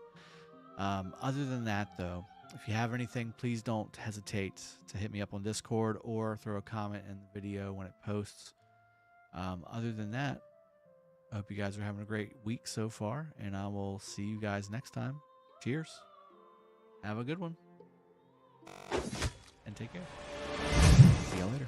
Other than that, though, if you have anything, please don't hesitate to hit me up on Discord or throw a comment in the video when it posts. Other than that, I hope you guys are having a great week so far, and I will see you guys next time. Cheers. Have a good one. And take care. See y'all later.